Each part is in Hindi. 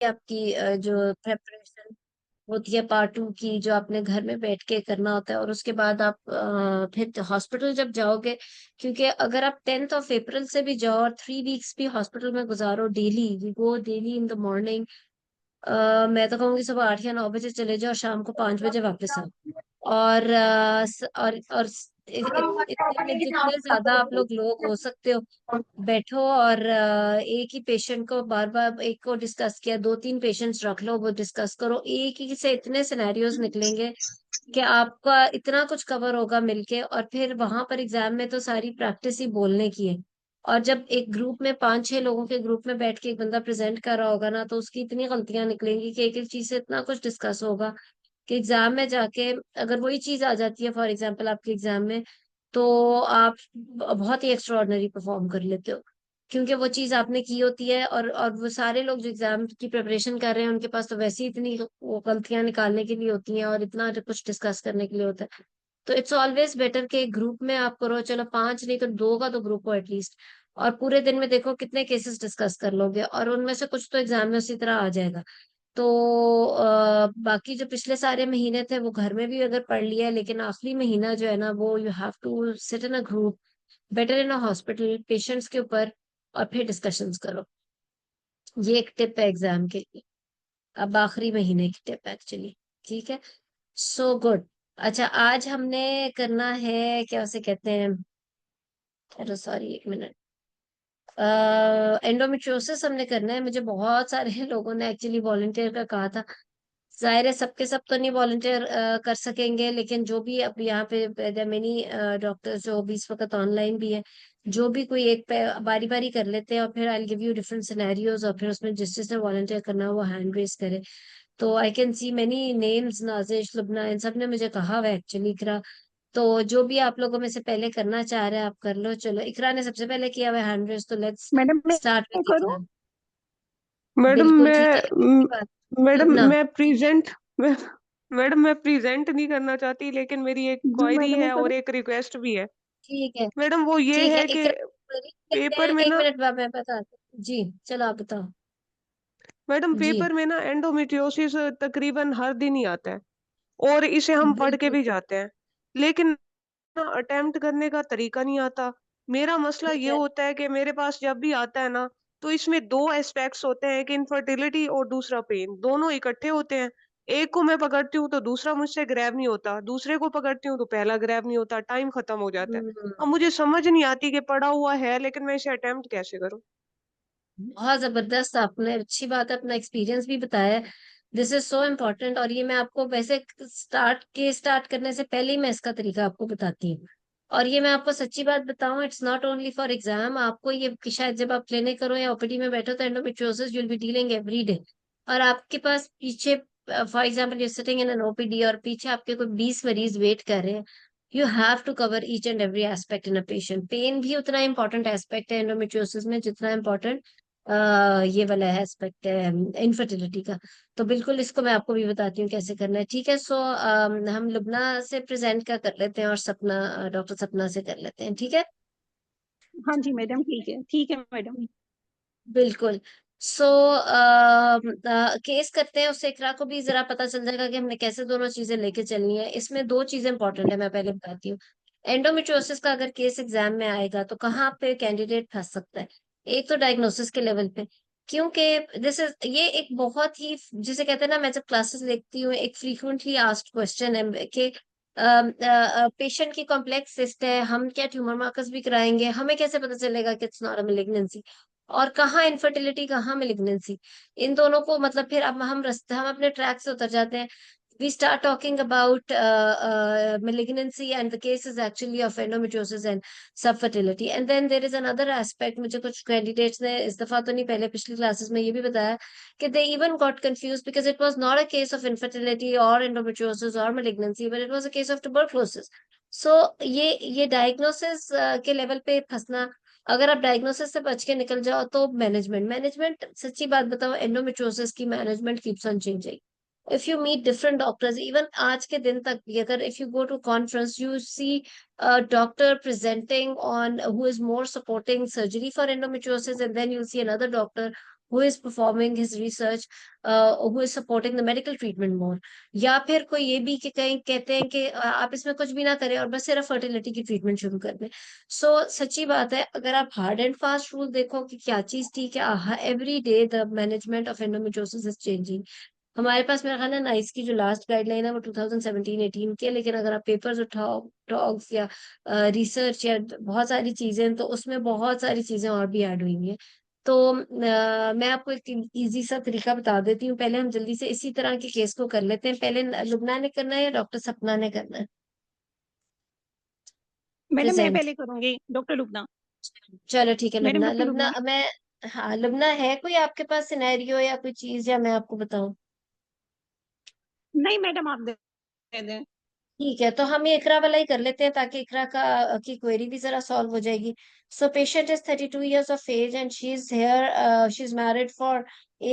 आपकी जो प्रेपरेशन होती है पार्ट 2 की, जो आपने घर में बैठ के करना होता है, और उसके बाद आप फिर हॉस्पिटल जब जाओगे, क्योंकि अगर आप 10th of April से भी जाओ और 3 वीक्स भी हॉस्पिटल में गुजारो, daily we go daily in the morning, मैं तो कहूँगी सुबह 8 या 9 बजे चले जाओ, शाम को 5 बजे वापस आओ। और इतने में जितने ज्यादा आप लोग हो सकते हो बैठो, और एक ही पेशेंट को बार बार, एक को डिस्कस किया, 2-3 पेशेंट्स रख लो, वो डिस्कस करो, एक ही से इतने सिनेरियोज निकलेंगे कि आपका इतना कुछ कवर होगा मिलके। और फिर वहां पर एग्जाम में तो सारी प्रैक्टिस ही बोलने की है। और जब एक ग्रुप में 5-6 लोगों के ग्रुप में बैठ के एक बंदा प्रेजेंट कर रहा होगा ना, तो उसकी इतनी गलतियां निकलेंगी कि एक एक चीज से इतना कुछ डिस्कस होगा कि एग्जाम में जाके अगर वही चीज आ जाती है फॉर एग्जाम्पल आपके एग्जाम में, तो आप बहुत ही एक्स्ट्रॉर्डनरी परफॉर्म कर लेते हो, क्योंकि वो चीज आपने की होती है। और वो सारे लोग जो एग्जाम की प्रिपरेशन कर रहे हैं, उनके पास तो वैसे ही इतनी वो गलतियां निकालने के लिए होती हैं और इतना कुछ डिस्कस करने के लिए होता है। तो इट्स ऑलवेज बेटर कि ग्रुप में आप करो, चलो 5 नहीं तो 2 का तो ग्रुप हो एटलीस्ट। और पूरे दिन में देखो कितने केसेस डिस्कस कर लोगे, और उनमें से कुछ तो एग्जाम में उसी तरह आ जाएगा। तो बाकी जो पिछले सारे महीने थे वो घर में भी अगर पढ़ लिया है, लेकिन आखिरी महीना जो है ना, वो you have to sit in a group, better in a hospital patients के ऊपर, और फिर डिस्कशंस करो। ये एक टिप है एग्जाम के लिए, अब आखिरी महीने की टिप एक्चुअली। ठीक है, सो गुड। अच्छा, आज हमने करना है, क्या उसे कहते हैं, अरे सॉरी, एक मिनट, एंडोमेट्रियोसिस हमने करना है। मुझे बहुत सारे लोगों ने एक्चुअली वॉलंटियर का कहा था। जाहिर है सबके सब तो नहीं वॉलंटियर कर सकेंगे, लेकिन जो भी अब यहाँ पे मेनी डॉक्टर्स जो भी इस वक्त ऑनलाइन भी है, जो भी कोई एक पे बारी बारी कर लेते हैं, और फिर I give you different scenarios, और फिर उसमें जिस जिसने वॉलंटियर करना हो वो हैंड रेस करे। तो I can see many names, Nazish, Lubna, इन सब ने मुझे कहा हुआ एक्चुअली, इकरा। तो जो भी आप लोगों में से पहले करना चाह रहे हैं आप कर लो। चलो, इकरा ने सबसे पहले किया हुआ हैंड रेस, तो लेट्स मैडम स्टार्ट मैं विद करूँ? इकरा। मैडम बिल्कुल ठीक है, मैं अच्छी बात। मैडम लुबना। मैं प्रेजेंट मैडम मैं प्रेजेंट नहीं करना चाहती, लेकिन मेरी एक जी क्वायरी मैडम, मैं है और करूँ? एक रिक्वेस्ट भी है। ठीक है। मैडम वो ये ठीक है, है कि इकरा query करते पेपर हैं, में एक ना मिनट बाद मैं बताती हूँ। जी, चलो आप बताओ। मैडम जी, पेपर में ना एंडोमेट्रियोसिस तकरीबन हर दिन ही आता है, और इसे हम पढ़ के बिल्कुल। भी जाते हैं, लेकिन अटेम्प्ट करने का तरीका नहीं आता। मेरा मसला ठीक ये है। होता है कि मेरे पास जब भी आता है ना, तो इसमें 2 एस्पेक्ट्स होते हैं, एक इनफर्टिलिटी और दूसरा पेन, दोनों इकट्ठे होते हैं। एक को मैं पकड़ती हूँ तो दूसरा मुझसे ग्रैब नहीं होता, दूसरे को पकड़ती हूँ तो पहला ग्रैब नहीं होता, टाइम खत्म हो जाता है। हम्म, अब मुझे समझ नहीं आती कि पढ़ा हुआ है, लेकिन मैं इसे अटेम्प्ट कैसे करूँ? बहुत जबरदस्त, आपने अच्छी बात है, अपना एक्सपीरियंस भी बताया। दिस इज सो इम्पोर्टेंट, और ये मैं आपको वैसे स्टार्ट करने से पहले ही मैं इसका तरीका आपको बताती हूँ। और ये मैं आपको सच्ची बात बताऊं, it's not only for exam, आपको ये कि शायद जब आप क्लिनिक करो या ओपीडी में बैठो तो endometriosis you'll be dealing every day, और आपके पास पीछे, for example you sitting in an OPD और पीछे आपके कोई 20 मरीज वेट कर रहे हैं, you have to cover each and every aspect in a patient. Pain भी उतना इंपॉर्टेंट एस्पेक्ट है एंडोमेट्रियोसिस में जितना इंपॉर्टेंट ये वाला एस्पेक्ट है इनफर्टिलिटी का। तो बिल्कुल इसको मैं आपको भी बताती हूँ कैसे करना है। ठीक है, सो हम लुबना से प्रेजेंट का कर लेते हैं, और सपना, डॉक्टर सपना से कर लेते हैं, ठीक है। हाँ जी मैडम, ठीक है मैडम। बिल्कुल। सो केस करते हैं, उससे इकरा को भी जरा पता चल जाएगा कि हमने कैसे दोनों चीजें लेके चलनी है। इसमें 2 चीजें इंपॉर्टेंट है, मैं पहले बताती हूँ। एंडोमेट्रियोसिस का अगर केस एग्जाम में आएगा तो कहाँ पे कैंडिडेट फंस सकता है? एक तो डायग्नोसिस के लेवल पे, क्योंकि दिस इज ये एक बहुत ही, जिसे कहते हैं ना, मैं जब क्लासेस देखती हूँ, एक फ्रीक्वेंटली आस्क्ड क्वेश्चन है कि पेशेंट की कॉम्प्लेक्स सिस्ट है, हम क्या ट्यूमर मार्कर्स भी कराएंगे, हमें कैसे पता चलेगा कि इट्स नॉट अ मेलिग्नेंसी? और कहाँ इनफर्टिलिटी, कहाँ मेलिग्नेंसी, इन दोनों को मतलब फिर अब हम अपने ट्रैक से उतर जाते हैं। We start talking about malignancy, and the case is actually of endometriosis and subfertility. And then there is another aspect, मुझे कुछ candidates ने इस दफा तो नहीं, पहले पिछली क्लासेस में ये भी बताया कि they even got confused because it was not a case of infertility or endometriosis or malignancy, but it was a case of tuberculosis. So ये डायग्नोसिस के लेवल पे फंसना, अगर आप डायग्नोसिस से बच के निकल जाओ तो मैनेजमेंट सच्ची बात बताओ, एंडोमेट्रियोसिस की management keeps on changing. If you meet different doctors, even आज के दिन तक भी, अगर if you go to conference you see doctor presenting on who is more supporting surgery for endometriosis, and then you'll see another doctor who is performing his research, who is supporting the medical treatment more. या फिर कोई ये भी कि कहीं कहते हैं कि आप इसमें कुछ भी ना करें और बस सिर्फ फर्टिलिटी की ट्रीटमेंट शुरू कर दें। सो सच्ची बात है, अगर आप हार्ड एंड फास्ट रूल देखो कि क्या चीज ठीक है, every day the management of endometriosis is changing. हमारे पास मेरा ख्याल है नाइस की जो लास्ट गाइडलाइन है वो 2017-18 की है, लेकिन अगर आप पेपर्स उठाओ, टॉक्स या रिसर्च या बहुत सारी चीजें, तो उसमें बहुत सारी चीजें और भी ऐड हुई हैं। तो मैं आपको एक इजी सा तरीका बता देती हूँ। पहले हम जल्दी से इसी तरह के केस को कर लेते हैं। पहले लुबना ने करना है या डॉक्टर सपना ने करना है मैडम मैं प्रेजेंट? पहले करूंगी, डॉक्टर लुबना। चलो ठीक है मैडम लुबना। डॉक्टर लुबना लुबना। मैं, हाँ लुबना है कोई आपके पास सिनेरियो या कोई चीज, या मैं आपको बताऊं? नहीं मैडम, आप दे दें। ठीक है, तो हम ये इकरा वाला ही कर लेते हैं ताकि इकरा का की क्वेरी भी जरा सॉल्व हो जाएगी। So patient is 32 years of age and she is married for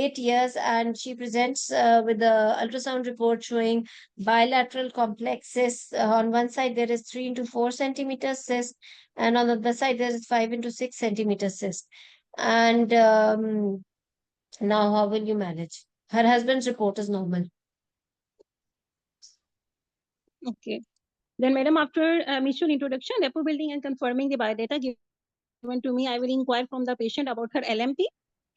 8 years and she presents with the ultrasound report showing bilateral complex cyst. On one side there is 3 into 4 centimeter cyst, and on the other side there is 5 into 6 centimeter cyst. And now how will you manage? Her husband's report is normal. Okay. Then, madam, after mutual introduction, rapport building and confirming the biodata given to me, I will inquire from the patient about her LMP,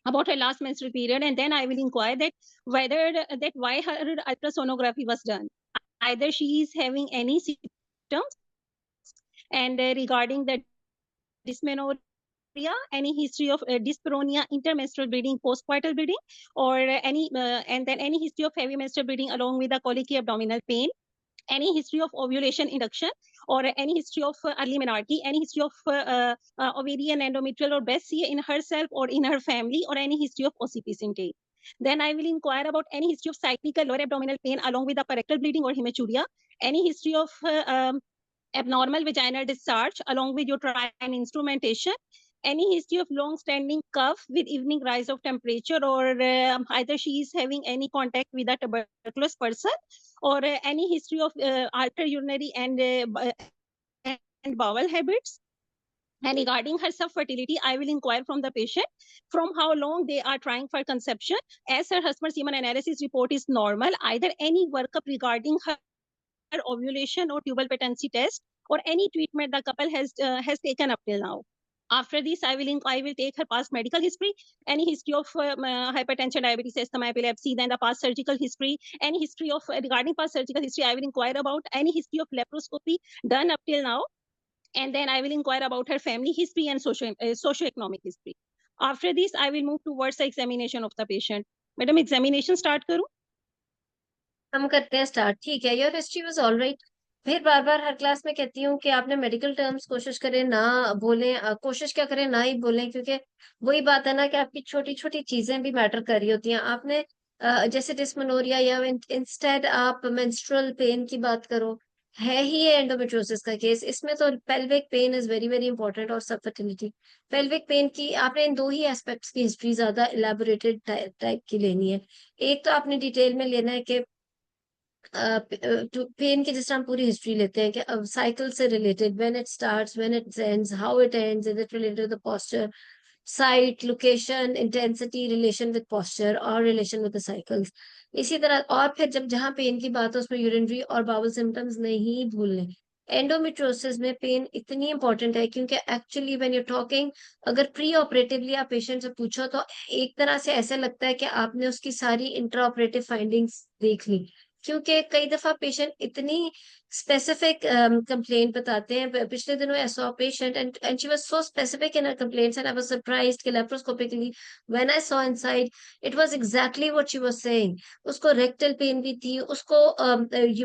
about her last menstrual period, and then I will inquire that whether that why her ultrasonography was done. Either she is having any symptoms, and regarding the dysmenorrhea, any history of dyspareunia, intermenstrual bleeding, postcoital bleeding, or and then any history of heavy menstrual bleeding along with the colicky abdominal pain, any history of ovulation induction, or any history of early menarche, any history of ovarian, endometrial, or breast in herself or in her family, or any history of OCP intake. Then I will inquire about any history of cyclical lower abdominal pain along with the parectal bleeding or hematuria, any history of abnormal vaginal discharge along with uterine instrumentation, any history of long-standing cough with evening rise of temperature, or either she is having any contact with a tuberculous person, or any history of altered urinary and bowel habits. And regarding her subfertility, I will inquire from the patient from how long they are trying for conception. As her husband's semen analysis report is normal, either any workup regarding her ovulation or tubal patency test, or any treatment the couple has taken up till now. After this, I will take her past medical history, any history of hypertension, diabetes, asthma, epilepsy, then the past surgical history, any history of regarding past surgical history, I will inquire about any history of laparoscopy done up till now, and then I will inquire about her family history and socio-economic history. After this, I will move towards the examination of the patient. Madam, examination start करूं? हम करते हैं स्टार्ट। ठीक है, योर हिस्ट्री वाज ऑलराइट। फिर बार बार हर क्लास में कहती हूँ कि आपने मेडिकल टर्म्स कोशिश करें ना बोलें, कोशिश क्या करें ना ही बोलें, क्योंकि वही बात है ना कि आपकी छोटी छोटी चीजें भी मैटर कर रही होती हैं। आपने जैसे डिस्मेनोरिया या इंस्टेड आप मेंस्ट्रुअल पेन की बात करो, है ही ये एंडोमेट्रियोसिस का केस। इसमें तो pelvic pain is very very important और सब फर्टिलिटी। पेल्विक पेन की आपने इन दो ही एस्पेक्ट्स की हिस्ट्री ज्यादा इलेबोरेटेड टाइप की लेनी है। एक तो आपने डिटेल में लेना है कि पेन की, जिस तरह हम पूरी हिस्ट्री लेते हैं कि अब साइकिल से related, when it starts, when it ends, how it ends, is it related to the posture, site, location, intensity, relation with posture और रिलेशन विद द साइकिल्स। इसी तरह और फिर जब जहां पेन की बात हो उसमें यूरिनरी और बाउल सिम्टम्स नहीं भूलने। एंडोमेट्रियोसिस में पेन इतनी इंपॉर्टेंट है क्योंकि एक्चुअली व्हेन यू टॉकिंग, अगर प्री ऑपरेटिवली आप पेशेंट से पूछो तो एक तरह से ऐसा लगता है कि आपने उसकी सारी इंट्रा ऑपरेटिव फाइंडिंग्स देख ली, क्योंकि कई दफा पेशेंट इतनी स्पेसिफिक कंप्लेंट बताते हैं। पिछले दिनों I saw patient and she was so specific in her complaints and I was surprised कि laparoscopically when I saw inside it was exactly what she was saying. उसको रेक्टल पेन भी थी, उसको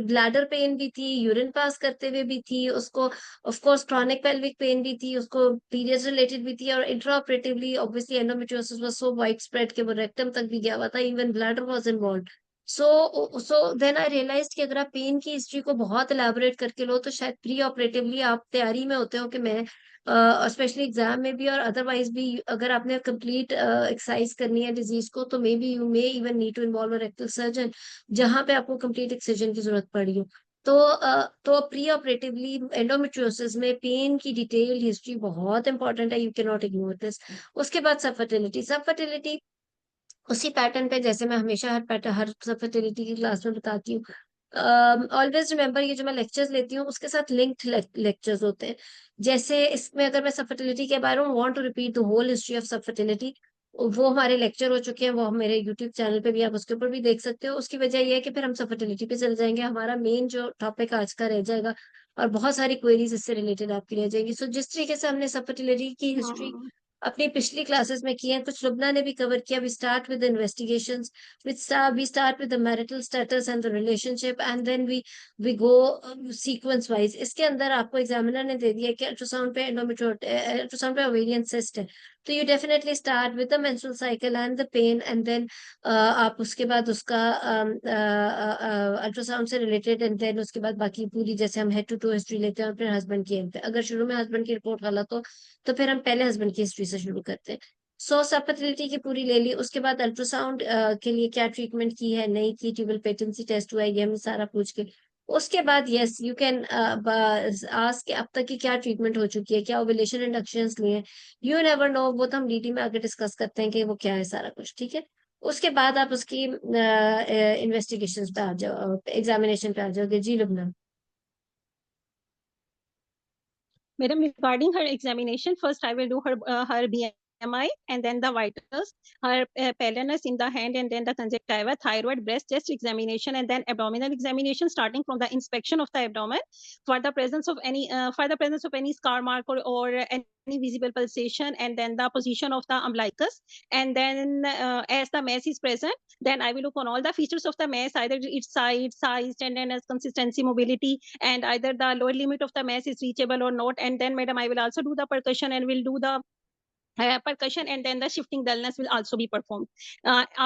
ब्लैडर पेन भी थी, यूरिन पास करते हुए भी थी, उसको of course chronic pelvic pain भी थी, उसको पीरियड्स रिलेटेड भी थी, और intraoperatively obviously endometriosis was so wide spread कि वो रेक्टम तक भी गया हुआ था, even bladder was involve. So then I realise कि अगर आप पेन की हिस्ट्री को बहुत एलैबोरेट करके लो तो शायद प्री ऑपरेटिवली आप तैयारी में होते हो कि मैं स्पेशली एग्जाम में भी और अदरवाइज भी, अगर आपने कंप्लीट एक्सरसाइज करनी है डिजीज को, तो maybe you may even need to involve a rectal surgeon जहां पे आपको कंप्लीट एक्सिजन की जरूरत पड़ी हो। तो प्री ऑपरेटिवली एंडोमेट्रियोसिस में पेन की डिटेल्ड हिस्ट्री बहुत इंपॉर्टेंट है, you can not ignore this. उसके बाद सब फर्टिलिटी। उसी पैटर्न पे, जैसे मैं हमेशा हर सब फर्टिलिटी की क्लास में बताती हूँ, ऑलवेज रिमेम्बर, ये जो मैं लेक्चर्स लेती हूँ उसके साथ लिंक्ड लेक्चर्स होते हैं। जैसे इसमें अगर मैं सब फर्टिलिटी के बारे में want to repeat the whole history of subfertility, वो हमारे लेक्चर हो चुके हैं, वो हम मेरे यूट्यूब चैनल पे भी, आप उसके ऊपर भी देख सकते हो। उसकी वजह ये है कि फिर हम सब फर्टिलिटी पे चल जाएंगे, हमारा मेन जो टॉपिक आज का रह जाएगा, और बहुत सारी क्वेरीज इससे रिलेटेड आपकी रह जाएंगी। सो जिस तरीके से हमने सब फर्टिलिटी की हिस्ट्री Hmm. अपनी पिछली क्लासेस में की है, कुछ लुबना ने भी कवर किया। We start with investigations, we start with the marital status and the relationship, and then we go sequence wise। इसके अंदर आपको एग्जामिनर ने दे दिया कि अल्ट्रासाउंड पे अल्ट्रासाउंड पे ओवेरियन सिस्ट है, तो you definitely start with the menstrual cycle and the pain, and then आप उसके बाद उसका अल्ट्रासाउंड से रिलेटेड, एंड देन उसके बाद बाकी पूरी, जैसे हम हेड टू टू हिस्ट्री लेते हैं और फिर हस्बैंड की हेल्थ। अगर शुरू में हस्बैंड की रिपोर्ट गलत हो तो फिर हम पहले हस्बैंड की हिस्ट्री से शुरू करते हैं। सो सब फर्टिलिटी की पूरी ले ली, उसके बाद अल्ट्रासाउंड के लिए क्या ट्रीटमेंट की है, नहीं की, ट्यूबल पेटेंसी टेस्ट हुआ है, ये हमें सारा पूछ के, उसके बाद यस यू कैन आस्क अब तक की क्या ट्रीटमेंट हो चुकी है, क्या ओव्यूलेशन इंडक्शंस लिए, यू नेवर नो, वो तो हम डीटी में आगे डिस्कस करते हैं कि वो क्या है सारा कुछ, ठीक है। उसके बाद आप उसकी इन्वेस्टिगेशन पे आ जाओ, एग्जामिनेशन पे आ जाओगे। जी Lubna. Madam, regarding her examination, first I will do her BMI and then the vitals, her paleness in the hand and then the conjunctiva, thyroid, breast test examination, and then abdominal examination, starting from the inspection of the abdomen for the presence of any scar mark or any visible pulsation, and then the position of the umbilicus, and then as the mass is present, then I will look on all the features of the mass, either its size, tenderness, consistency, mobility, and either the lower limit of the mass is reachable or not. And then, madam, I will also do the percussion and will do the percussion, and then the shifting dullness will also be performed.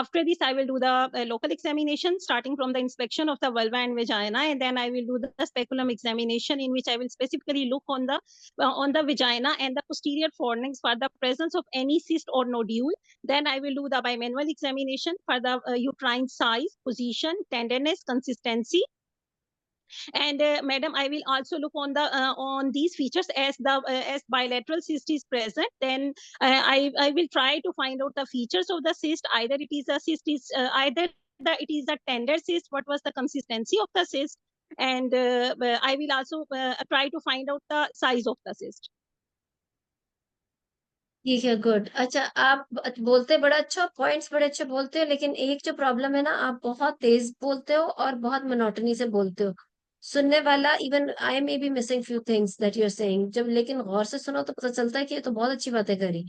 After this, I will do the local examination, starting from the inspection of the vulva and vagina, and then I will do the speculum examination, in which I will specifically look on the vagina and the posterior fornix for the presence of any cyst or nodule. Then I will do the bimanual examination for the uterine size, position, tenderness, consistency. And madam, I will also look on these features as bilateral cyst is present. Then I will try to find out the features of the cyst. Either it is a cyst is either it is a tender cyst. What was the consistency of the cyst? And I will also try to find out the size of the cyst. ठीक है, गुड। अच्छा, आप बोलते बड़ा अच्छा, पॉइंट्स बड़े अच्छे बोलते हो, लेकिन एक जो प्रॉब्लम है ना, आप बहुत तेज बोलते हो और बहुत मोनोटनी से बोलते हो। सुनने वाला, even I may be missing few things that you are saying, जब लेकिन गौर से सुनो तो पता चलता है कि ये तो बहुत अच्छी बातें करी।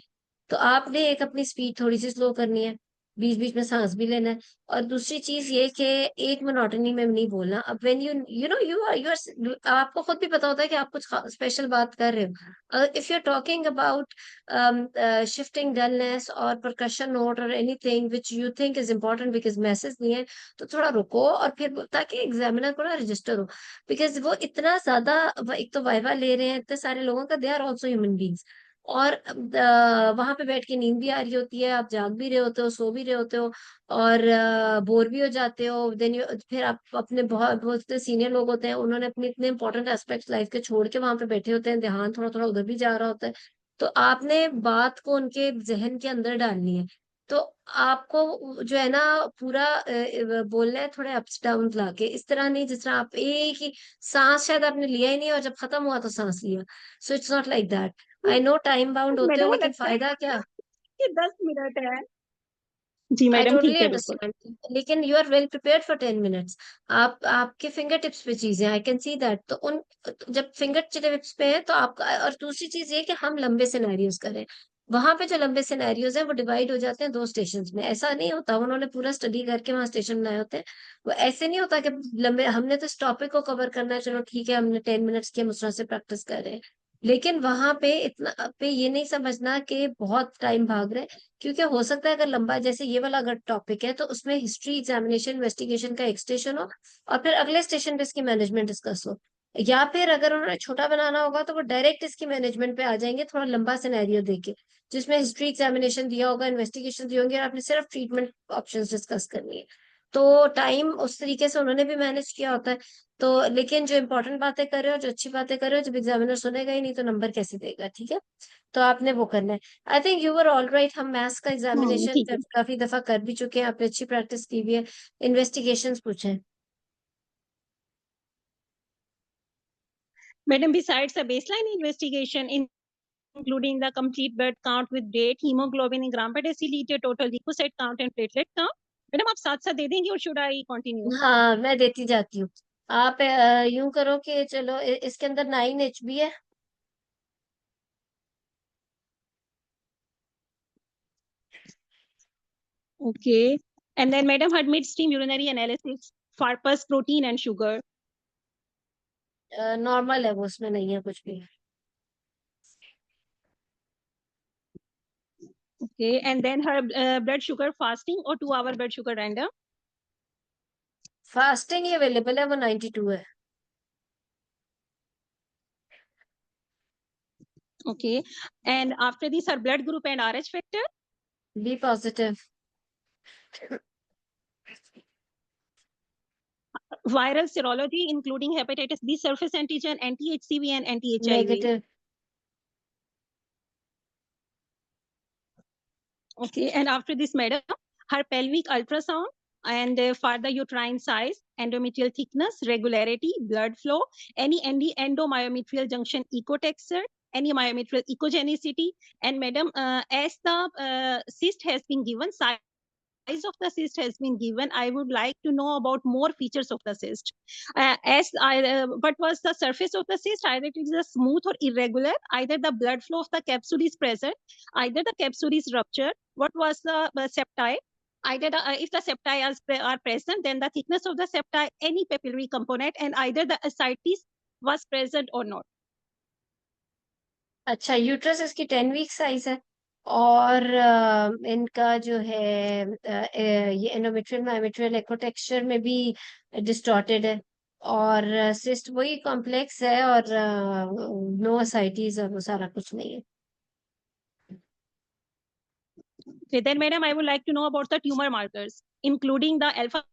तो आपने एक अपनी स्पीड थोड़ी सी स्लो करनी है, बीच बीच में सांस भी लेना है। और दूसरी चीज ये कि एक मोनोटनी में नहीं बोलना। अब when you know you are आपको खुद भी पता होता है कि आप कुछ स्पेशल बात कर रहे हो। If you are talking about shifting dullness और percussion note और anything which you think is important because message नहीं है, तो थोड़ा रुको और फिर ताकि एग्जामिनर को ना रजिस्टर हो। बिकॉज वो इतना ज्यादा, एक तो वाइवा ले रहे हैं इतने सारे लोगों का, they are also human beings, और वहां पे बैठ के नींद भी आ रही होती है, आप जाग भी रहे होते हो, सो भी रहे होते हो, और बोर भी हो जाते हो। देन फिर आप अपने बहुत बहुत सीनियर लोग होते हैं, उन्होंने अपने इतने इंपॉर्टेंट एस्पेक्ट्स लाइफ के छोड़ के वहां पे बैठे होते हैं, ध्यान थोड़ा थोड़ा उधर भी जा रहा होता है। तो आपने बात को उनके जहन के अंदर डालनी है। तो आपको जो है ना पूरा बोलना है, थोड़े अप्स डाउन लाके, इस तरह नहीं जिस तरह आप एक ही सांस शायद आपने लिया ही नहीं और जब खत्म हुआ तो सांस लिया। सो it's not like that. I know time bound होते हो, मैडम, वो लेकिन लगता है फायदा क्या। कि 10 मिनट है। जी आई मैडम, टोटली ठीक है, बिल्कुल। अंडरस्टैंड, लेकिन you are well prepared for 10 minutes. आप आपके फिंगर टिप्स पे चीजें, आई कैन सी दैट। तो उन जब फिंगर टिप्स पे है तो आपका, और दूसरी चीज ये कि हम लंबे सिनेरियोज करें। वहां पे जो लंबे सिनेरियोज है वो डिवाइड हो जाते हैं दो स्टेशन में। ऐसा नहीं होता, उन्होंने पूरा स्टडी करके वहां स्टेशन बनाए होते हैं। वो ऐसे नहीं होता कि लंबे, हमने तो इस टॉपिक को कवर करना है, चलो ठीक है हमने 10 मिनट्स की हम उस तरह से प्रैक्टिस कर रहे हैं। लेकिन वहां पे इतना पे ये नहीं समझना कि बहुत टाइम भाग रहे हैं, क्योंकि हो सकता है अगर लंबा, जैसे ये वाला अगर टॉपिक है तो उसमें हिस्ट्री, एग्जामिनेशन, इन्वेस्टिगेशन का एक स्टेशन हो और फिर अगले स्टेशन पे इसकी मैनेजमेंट डिस्कस हो। या फिर अगर उन्होंने छोटा बनाना होगा तो वो डायरेक्ट इसकी मैनेजमेंट पे आ जाएंगे, थोड़ा लंबा सिनेरियो देके, जिसमें हिस्ट्री, एग्जामिनेशन दिया होगा, इन्वेस्टिगेशन दिए होंगे, और आपने सिर्फ ट्रीटमेंट ऑप्शंस डिस्कस करनी है। तो टाइम उस तरीके से उन्होंने भी मैनेज किया होता है। तो लेकिन जो इम्पोर्टेंट बातें कर रहे हो, जो अच्छी बातें कर रहे हो, जब एग्जामिनर सुनेगा ही नहीं तो नंबर कैसे देगा? ठीक है, तो आपने वो करना है। I think you were all right. हम मैथ्स का एग्जामिनेशन ठीक है काफी दफा कर भी चुके हैं, आपने अच्छी प्रैक्टिस की हुई है। इन्वेस्टिगेशंस पूछे। madam. Besides the baseline investigation, including the complete blood count with date, hemoglobin in gram per deciliter, total leukocyte count and platelet count, madam आप साथ साथ दे देंगे और शुड आई कंटिन्यू? हाँ, मैं देती जाती हूँ। आप यूं करो कि चलो इसके अंदर 9 HB है। Okay. And then, madam, her midstream urinary analysis for pus, protein, and sugar. Normal है वो, उसमें नहीं है कुछ भी। Okay. And then her blood sugar fasting or 2-hour blood sugar random. Fasting ही अवेलेबल है, वो 92 है। Okay. And after this, her blood group and RH factor. B positive. Viral serology, including hepatitis B surface antigen, anti-HCV, and anti-HIV. Negative. Okay. And after this, madam, her pelvic ultrasound and for the uterine size, endometrial thickness, regularity, blood flow, any endomyometrial junction ecotexture, any myometrial echogenicity. And madam, as the cyst has been given, size of the cyst has been given, I would like to know about more features of the cyst. What was the surface of the cyst? Either it is a smooth or irregular, either the blood flow of the capsule is present, either the capsule is ruptured. What was the septi? Either if the septi are present, then the thickness of the septi, any papillary component, and either the ascites was present or not. अच्छा, यूट्रस इसकी 10 वीक साइज है। और इनका जो है ये एंडोमेट्रियल मायोमेट्रियल एकोटेक्सचर में भी डिस्टॉर्टेड है। और सिस्ट वही कॉम्प्लेक्स है, और नो असाइटीज और वो सारा कुछ नहीं है। Okay, then, madam, I would like to know about the tumor markers, including the alpha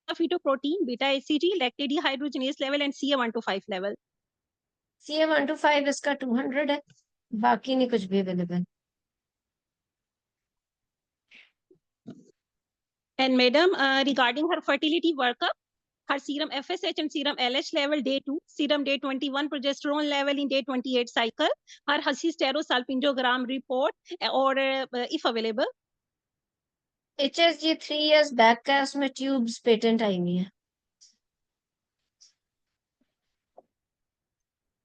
fetoprotein, beta HCG, lactate dehydrogenase level, and CA125 level. CA125 इसका 200 है, बाकी नहीं कुछ भी available. And madam, regarding her fertility workup, her serum FSH and serum LH level day 2, serum day 21, progesterone level in day 28 cycle, her hysterosalpingogram report, or if available. HSG 3 years back का है, उसमें ट्यूब्स पेटेंट आई हुई है।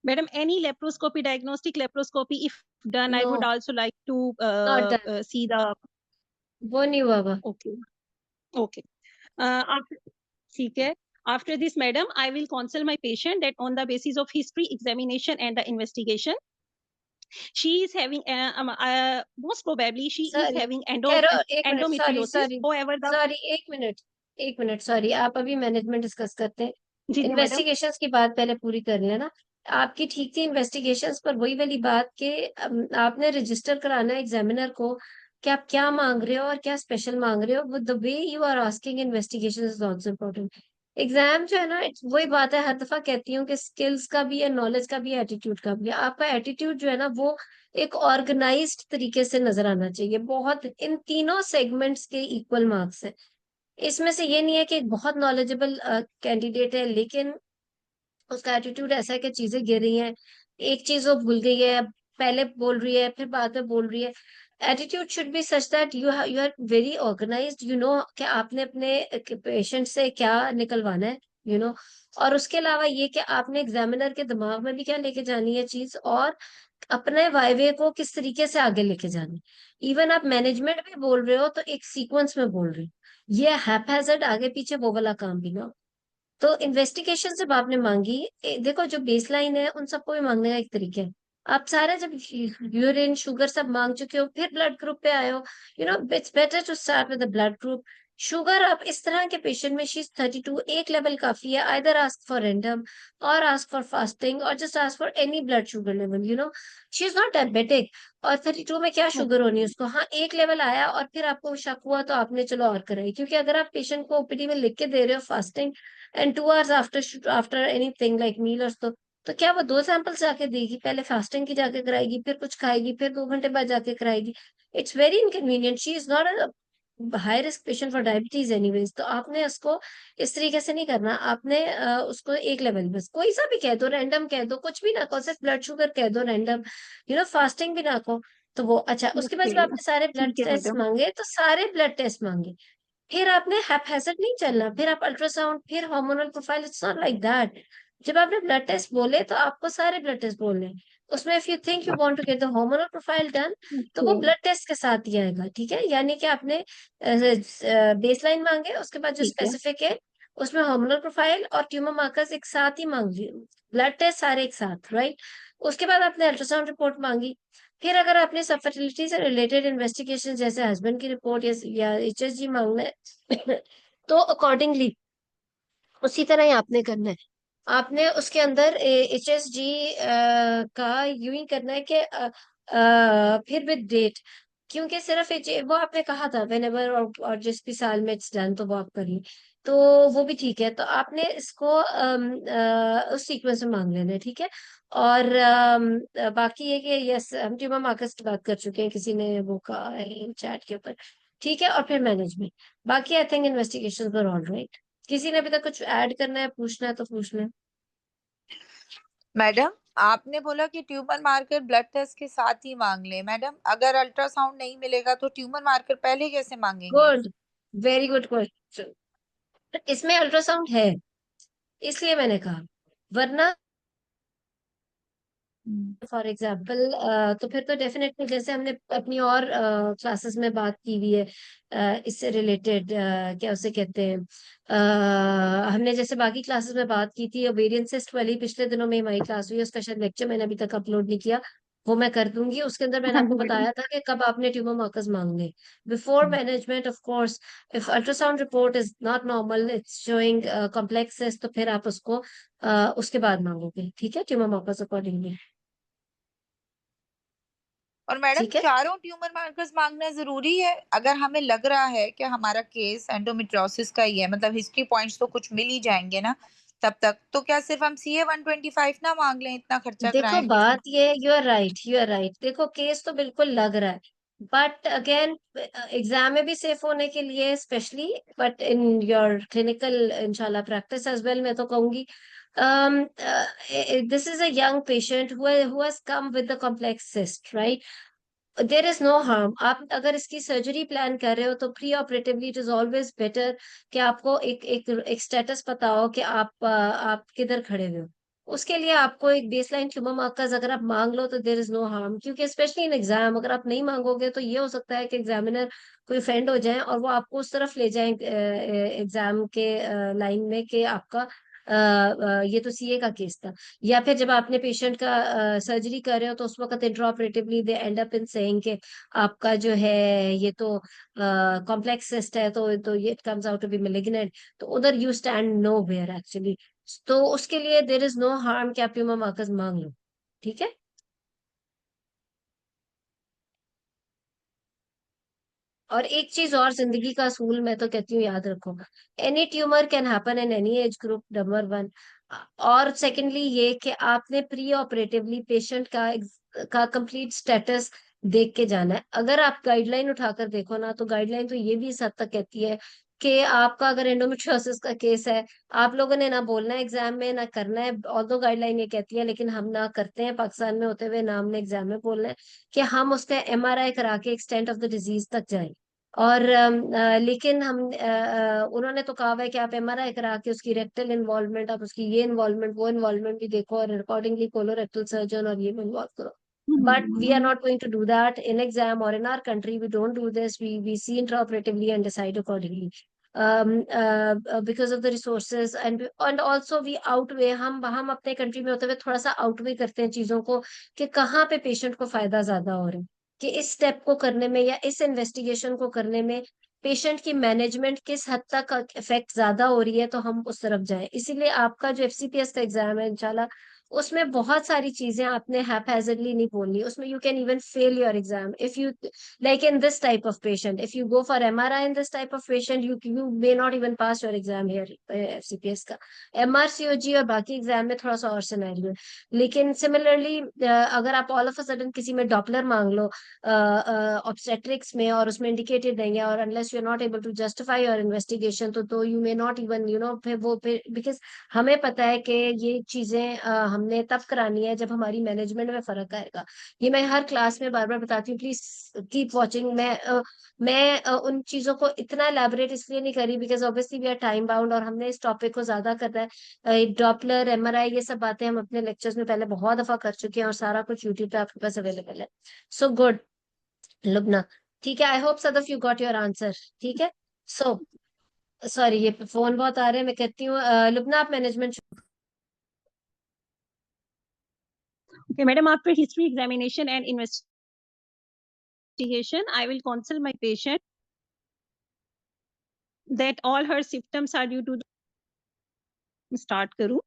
Madam, any laparoscopy, diagnostic laparoscopy, if done, I know, would also like to not done, see the. वो नहीं हुआ हुआ। Okay. Okay. After, ठीक है. After this, madam, I will counsel my patient that on the basis of history, examination, and the investigation, she is having most probably she is sorry, having कह रहे हो, एक minute, sorry endometriosis. Sorry However, the sorry, एक मिनट, एक मिनट, सॉरी। आप अभी मैनेजमेंट डिस्कस करते हैं, जी जी मैडम. इन्वेस्टिगेशंस की बात पहले पूरी कर लेना। आपकी ठीक थी इन्वेस्टिगेशंस, पर वही वाली बात कि आपने रजिस्टर कराना है एग्जामिनर को कि आप क्या मांग रहे हो और क्या स्पेशल मांग रहे हो। The way you are asking investigation is also important. Exam जो है ना, वही बात है, हर दफा कहती हूँ कि स्किल्स का भी है, नॉलेज का भी है, एटीट्यूड का भी है। आपका एटीट्यूड जो है ना, वो एक ऑर्गेनाइज्ड तरीके से नजर आना चाहिए। बहुत इन तीनों सेगमेंट्स के इक्वल मार्क्स है। इसमें से ये नहीं है कि एक बहुत नॉलेजेबल कैंडिडेट है लेकिन उसका एटीट्यूड ऐसा है कि चीजें गिर रही हैं, एक चीज वो भूल गई है, पहले बोल रही है फिर बाद में बोल रही है। Attitude should be such that you are very organised, you know कि आपने अपने पेशेंट से क्या निकलवाना है, यू नो। और उसके अलावा ये कि आपने एग्जामिनर के दिमाग में भी क्या लेके जानी है चीज, और अपने वाइवे को किस तरीके से आगे लेके जाना। इवन आप मैनेजमेंट भी बोल रहे हो तो एक सीक्वेंस में बोल रहे हो, ये हैपहैजर्ड आगे पीछे वो वाला काम भी ना हो। तो इन्वेस्टिगेशन जब आपने मांगी, देखो जो बेसलाइन है उन सबको भी मांगने का एक तरीका है। आप सारे जब यूरिन शुगर सब मांग चुके हो, फिर ब्लड ग्रुप पे आए हो, you know it's better to start with the blood group. Sugar आप इस तरह के पेशेंट में, शी इज 32, एक लेवल काफी है, आइदर आस्क फॉर रैंडम और आस्क फॉर फास्टिंग और just ask for any blood sugar level, she is not diabetic. और 32 में क्या शुगर होनी है Okay. उसको? हाँ, एक लेवल आया और फिर आपको शक हुआ तो आपने चलो और कराई, क्योंकि अगर आप पेशेंट को ओपीडी में लिख के दे रहे हो fasting and 2 hours after after anything like meal और तो क्या वो 2 सैंपल्स जाके देगी? पहले फास्टिंग की जाके कराएगी, फिर कुछ खाएगी, फिर 2 घंटे बाद जाके कराएगी। It's very inconvenient, she is not high risk patient for diabetes anyways. तो आपने उसको इस तरीके से नहीं करना, आपने उसको एक लेवल, बस कोई सा भी कह दो, रैंडम कह दो, कुछ भी ना कहो, सिर्फ ब्लड शुगर कह दो रैंडम, फास्टिंग भी ना कहो। तो वो अच्छा, उसके बाद जब Okay. आपने सारे ब्लड ठीक है टेस्ट मैडम। मांगे तो सारे ब्लड टेस्ट मांगे, फिर आपने हैप्पैज़ार्ड नहीं चलना, फिर आप अल्ट्रासाउंड, फिर hormonal profile, it's not like that. जब आपने ब्लड टेस्ट बोले तो आपको सारे ब्लड टेस्ट बोलने हैं। उसमें if you think you want to get the hormonal profile done, तो वो Okay. ब्लड टेस्ट के साथ ही आएगा, ठीक है? यानी कि आपने बेसलाइन मांगे, उसके बाद जो ठीक है। स्पेसिफिक है उसमें हार्मोनल प्रोफाइल और ट्यूमर मार्कर्स एक साथ ही मांग लियो, ब्लड टेस्ट सारे एक साथ, राइट? उसके बाद आपने अल्ट्रासाउंड रिपोर्ट मांगी। फिर अगर आपने सब फर्टिलिटी से रिलेटेड इन्वेस्टिगेशन जैसे हस्बैंड की रिपोर्ट या एचएसजी मांगना है तो अकॉर्डिंगली उसी तरह ही आपने करना है। आपने उसके अंदर एचएसजी का यूं ही करना है कि फिर विद डेट, क्योंकि सिर्फ वो आपने कहा था वेन एवर और जिस भी साल में इट्स डन तो वो आप करिए, तो वो भी ठीक है। तो आपने इसको उस सीक्वेंस में मांग लेना है, ठीक है? और बाकी ये कि यस, हम ट्यूमर मार्कर्स की बात कर चुके हैं, किसी ने वो कहा है चैट के ऊपर, ठीक है? और फिर मैनेजमेंट, बाकी आई थिंक इन्वेस्टिगेशन पर ऑल राइट। किसी ने अभी तक कुछ ऐड करना है, पूछना है तो पूछ लें। मैडम, आपने बोला कि ट्यूमर मार्कर ब्लड टेस्ट के साथ ही मांग ले। मैडम, अगर अल्ट्रासाउंड नहीं मिलेगा तो ट्यूमर मार्कर पहले कैसे मांगेंगे? Good, very good question. इसमें अल्ट्रासाउंड है, इसलिए मैंने कहा, वरना हम्म। फॉर एग्जाम्पल तो फिर तो डेफिनेटली, जैसे हमने अपनी और क्लासेस में बात की हुई है इससे रिलेटेड, क्या उसे कहते हैं, हमने जैसे बाकी क्लासेस में बात की थी, ओवेरियन सिस्ट वाली पिछले दिनों में हमारी क्लास हुई है, उसका शायद लेक्चर मैंने अभी तक अपलोड नहीं किया, वो मैं कर दूंगी। उसके अंदर मैंने हाँ आपको जी मैडम। बताया था कि कब आपने ट्यूमर मार्कर्स मांगने, before management of course. If ultrasound report is not normal, it's showing complex cyst, तो फिर आप उसको उसके बाद मांगोगे, ठीक है? ट्यूमर मार्कर्स अकॉर्डिंगली, और मैडम, ठीक है? चारों ट्यूमर मार्कर्स मांगना जरूरी है? अगर हमें लग रहा है कि हमारा केस एंडोमेट्रियोसिस का ही है, मतलब हिस्ट्री पॉइंट्स तो कुछ मिल ही जाएंगे ना तब तक, तो क्या सिर्फ हम CA 125 ना मांग लें, इतना खर्चा देखो कराएं? बात ये, you are right, you are right, देखो केस तो बिल्कुल लग रहा है, बट अगेन एग्जाम में भी सेफ होने के लिए specially, but in your clinical इंशाल्लाह प्रैक्टिस एज वेल, मैं तो कहूंगी this is a young patient who has come with the complex cyst, right? There is no harm. आप अगर इसकी सर्जरी प्लान कर रहे हो तो pre operatively it is always better कि आपको एक स्टेटस पता हो कि आप किधर खड़े हुए हो। उसके लिए आपको एक बेसलाइन ट्यूमर मार्कर्स अगर आप मांग लो तो देर इज नो हार्म, क्योंकि स्पेशली इन एग्जाम अगर आप नहीं मांगोगे तो ये हो सकता है कि एग्जामिनर कोई फ्रेंड हो जाए और वो आपको उस तरफ ले जाए एग्जाम के लाइन में कि आपका ये तो सीए का केस था, या फिर जब आपने पेशेंट का सर्जरी कर रहे हो तो उस वक्त इंट्राऑपरेटिवली दे एंड अप इन सेइंग कि आपका जो है ये तो कॉम्प्लेक्स सिस्ट है, तो ये it comes out to be malignant, तो उधर you stand nowhere actually. तो उसके लिए देर इज नो हार्म कि आप ट्यूमर मार्कर्स मांग लो, ठीक है? और एक चीज और, जिंदगी का असूल मैं तो कहती हूँ याद रखो, any tumour can happen in any age group, number one. और सेकेंडली ये कि आपने प्री ऑपरेटिवली पेशेंट का कंप्लीट स्टेटस देख के जाना है। अगर आप गाइडलाइन उठाकर देखो ना, तो गाइडलाइन तो ये भी इस हद तक कहती है कि आपका अगर एंडोमेट्रियोसिस का केस है, आप लोगों ने ना बोलना है एग्जाम में, ना करना है, ऑल्दो गाइडलाइन ये कहती है, लेकिन हम ना करते हैं पाकिस्तान में होते हुए, ना हमने एग्जाम में बोलना है कि हम उसका एमआरआई करा के एक्सटेंट ऑफ द डिजीज तक जाए। और लेकिन उन्होंने तो कहा हुआ है कि आप एमआरआई करा के उसकी रेक्टल इन्वॉल्वमेंट, आप उसकी ये इन्वॉल्वमेंट वो इन्वॉल्वमेंट भी देखो, और अकॉर्डिंगली कोलोरेक्टल सर्जन और ये भी इन्वॉल्व करो। But we are not going to do that in exam or in our country. We don't do this. We see intraoperatively and decide accordingly. Because of the resources and also we outweigh, हम अपने कंट्री में होते हुए थोड़ा सा आउटवे करते हैं चीजों को कि कहाँ पे पेशेंट को फायदा ज्यादा हो रहा है, कि इस स्टेप को करने में या इस इन्वेस्टिगेशन को करने में पेशेंट की मैनेजमेंट किस हद तक इफेक्ट ज्यादा हो रही है तो हम उस तरफ जाएं। इसीलिए आपका जो FCPS का एग्जाम है इंशाल्लाह, उसमें बहुत सारी चीजें आपने हैphazardly नहीं बोलनी, उसमें you can even fail your exam if you like in this type of patient. If you go for MRI in this type of patient, you may not even pass your exam here, FCPS का। MRCOG और बाकी एग्जाम में थोड़ा सा और सिनेरियो है। लेकिन सिमिलरली अगर आप ऑल ऑफ अ सडन किसी में डॉपलर मांग लो ऑब्स्टेट्रिक्स में और उसमें इंडिकेटेड नहीं है, और unless you are not able to justify your investigation, तो यू मे नॉट इवन फिर बिकॉज हमें पता है कि ये चीजें हमने तब करानी है जब हमारी मैनेजमेंट में फर्क आएगा। ये मैं हर क्लास में बार बार बताती हूँ, प्लीज कीप वॉचिंग। मैं उन चीजों को इतना एलैबोरेट इसलिए नहीं करी because obviously we are time bound, और हमने इस टॉपिक को ज्यादा करना है। डॉपलर, MRI, ये सब बातें हम अपने लेक्चर्स में पहले बहुत दफा कर चुके हैं और सारा कुछ यूट्यूब पे आपके पास अवेलेबल है। सो गुड लुबना, ठीक है। I hope Sadaf you got your answer. ठीक है। सो सॉरी, ये फोन बहुत आ रहे हैं, मैं कहती हूँ लुबना आप management. Okay, madam, after history examination and investigation, I will counsel my patient that all her symptoms are due to start करूं।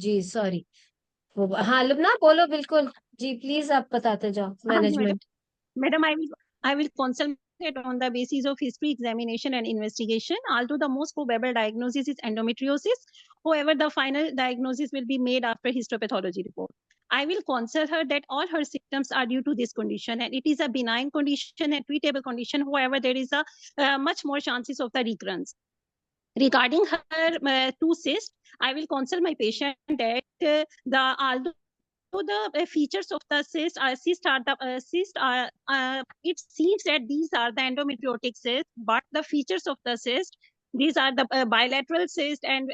जी सॉरी। हाँ लुबना बोलो, बिल्कुल जी, प्लीज आप बताते जाओ हाँ जी madam. Management. Madam, I will consult it on the basis of history examination and investigation. Although the most probable diagnosis is endometriosis, however, the final diagnosis will be made after histopathology report. I will consult her that all her symptoms are due to this condition, and it is a benign condition and treatable condition. However, there is a much more chances of the recurrence. Regarding her two cysts, I will consult my patient that although the features of the cyst are it seems that these are the endometriotic cysts, but the features of the cyst, these are the bilateral cyst, and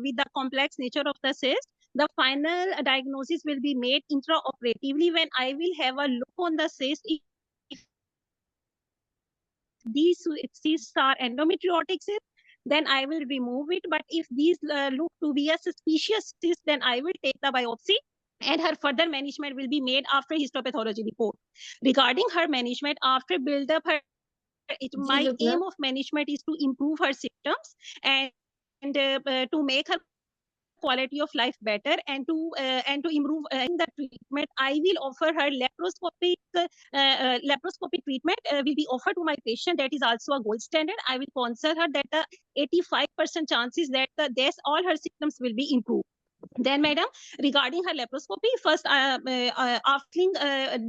with the complex nature of the cyst, the final diagnosis will be made intraoperatively when I will have a look on the cyst. If these cysts are endometriotic cysts, then I will remove it. But if these look to be a suspicious cyst, then I will take the biopsy, and her further management will be made after histopathology report. Regarding her management, after build up her, my Lubna aim of management is to improve her symptoms and to make her quality of life better, and to improve in the treatment. I will offer her laparoscopic treatment will be offered to my patient. That is also a gold standard. I will consult her that the 85% chances that all her symptoms will be improved. Then, madam, regarding her laparoscopy, first,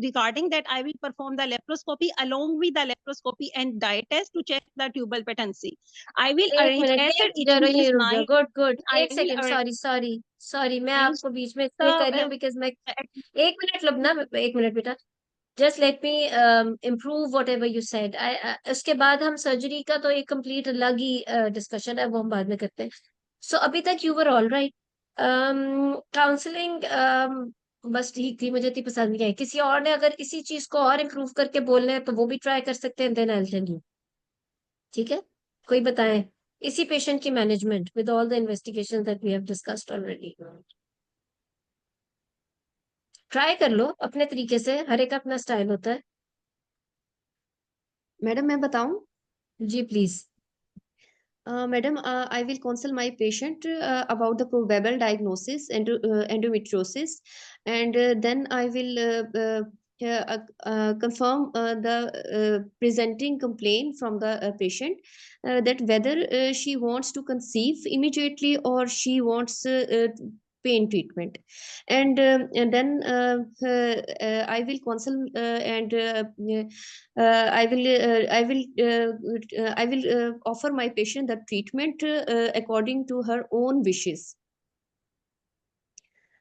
regarding that, I will perform the laparoscopy along with the laparoscopy and dye test to check the tubal patency. I will एक arrange मिनट, as her ये itching ये is रुक जाओ, 9. गुड गुड, I एक will second, sorry sorry sorry, मैं arrange आपको बीच में इसलिए कर रही the हूँ बिकॉज मैं, एक मिनट लुबना, एक मिनट बेटा, just let me improve what ever you said. उसके बाद हम सर्जरी का तो एक कंप्लीट अलग ही डिस्कशन है, वो हम बाद में करते हैं। सो अभी तक you were all right. Counselling बस ठीक थी, मुझे इतनी पसंद नहीं आई। किसी और ने अगर इसी चीज को और इम्प्रूव करके बोलना है तो वो भी ट्राई कर सकते हैं, then I will tell you. ठीक है, कोई बताएं इसी पेशेंट की management with all the investigation that we have discussed already. Try कर लो अपने तरीके से, हर एक का अपना स्टाइल होता है। मैडम मैं बताऊं? जी please. Madam, I will counsel my patient about the probable diagnosis and endometriosis, and then I will confirm the presenting complaint from the patient, that whether she wants to conceive immediately or she wants pain treatment. And then I will counsel and I will offer my patient the treatment according to her own wishes.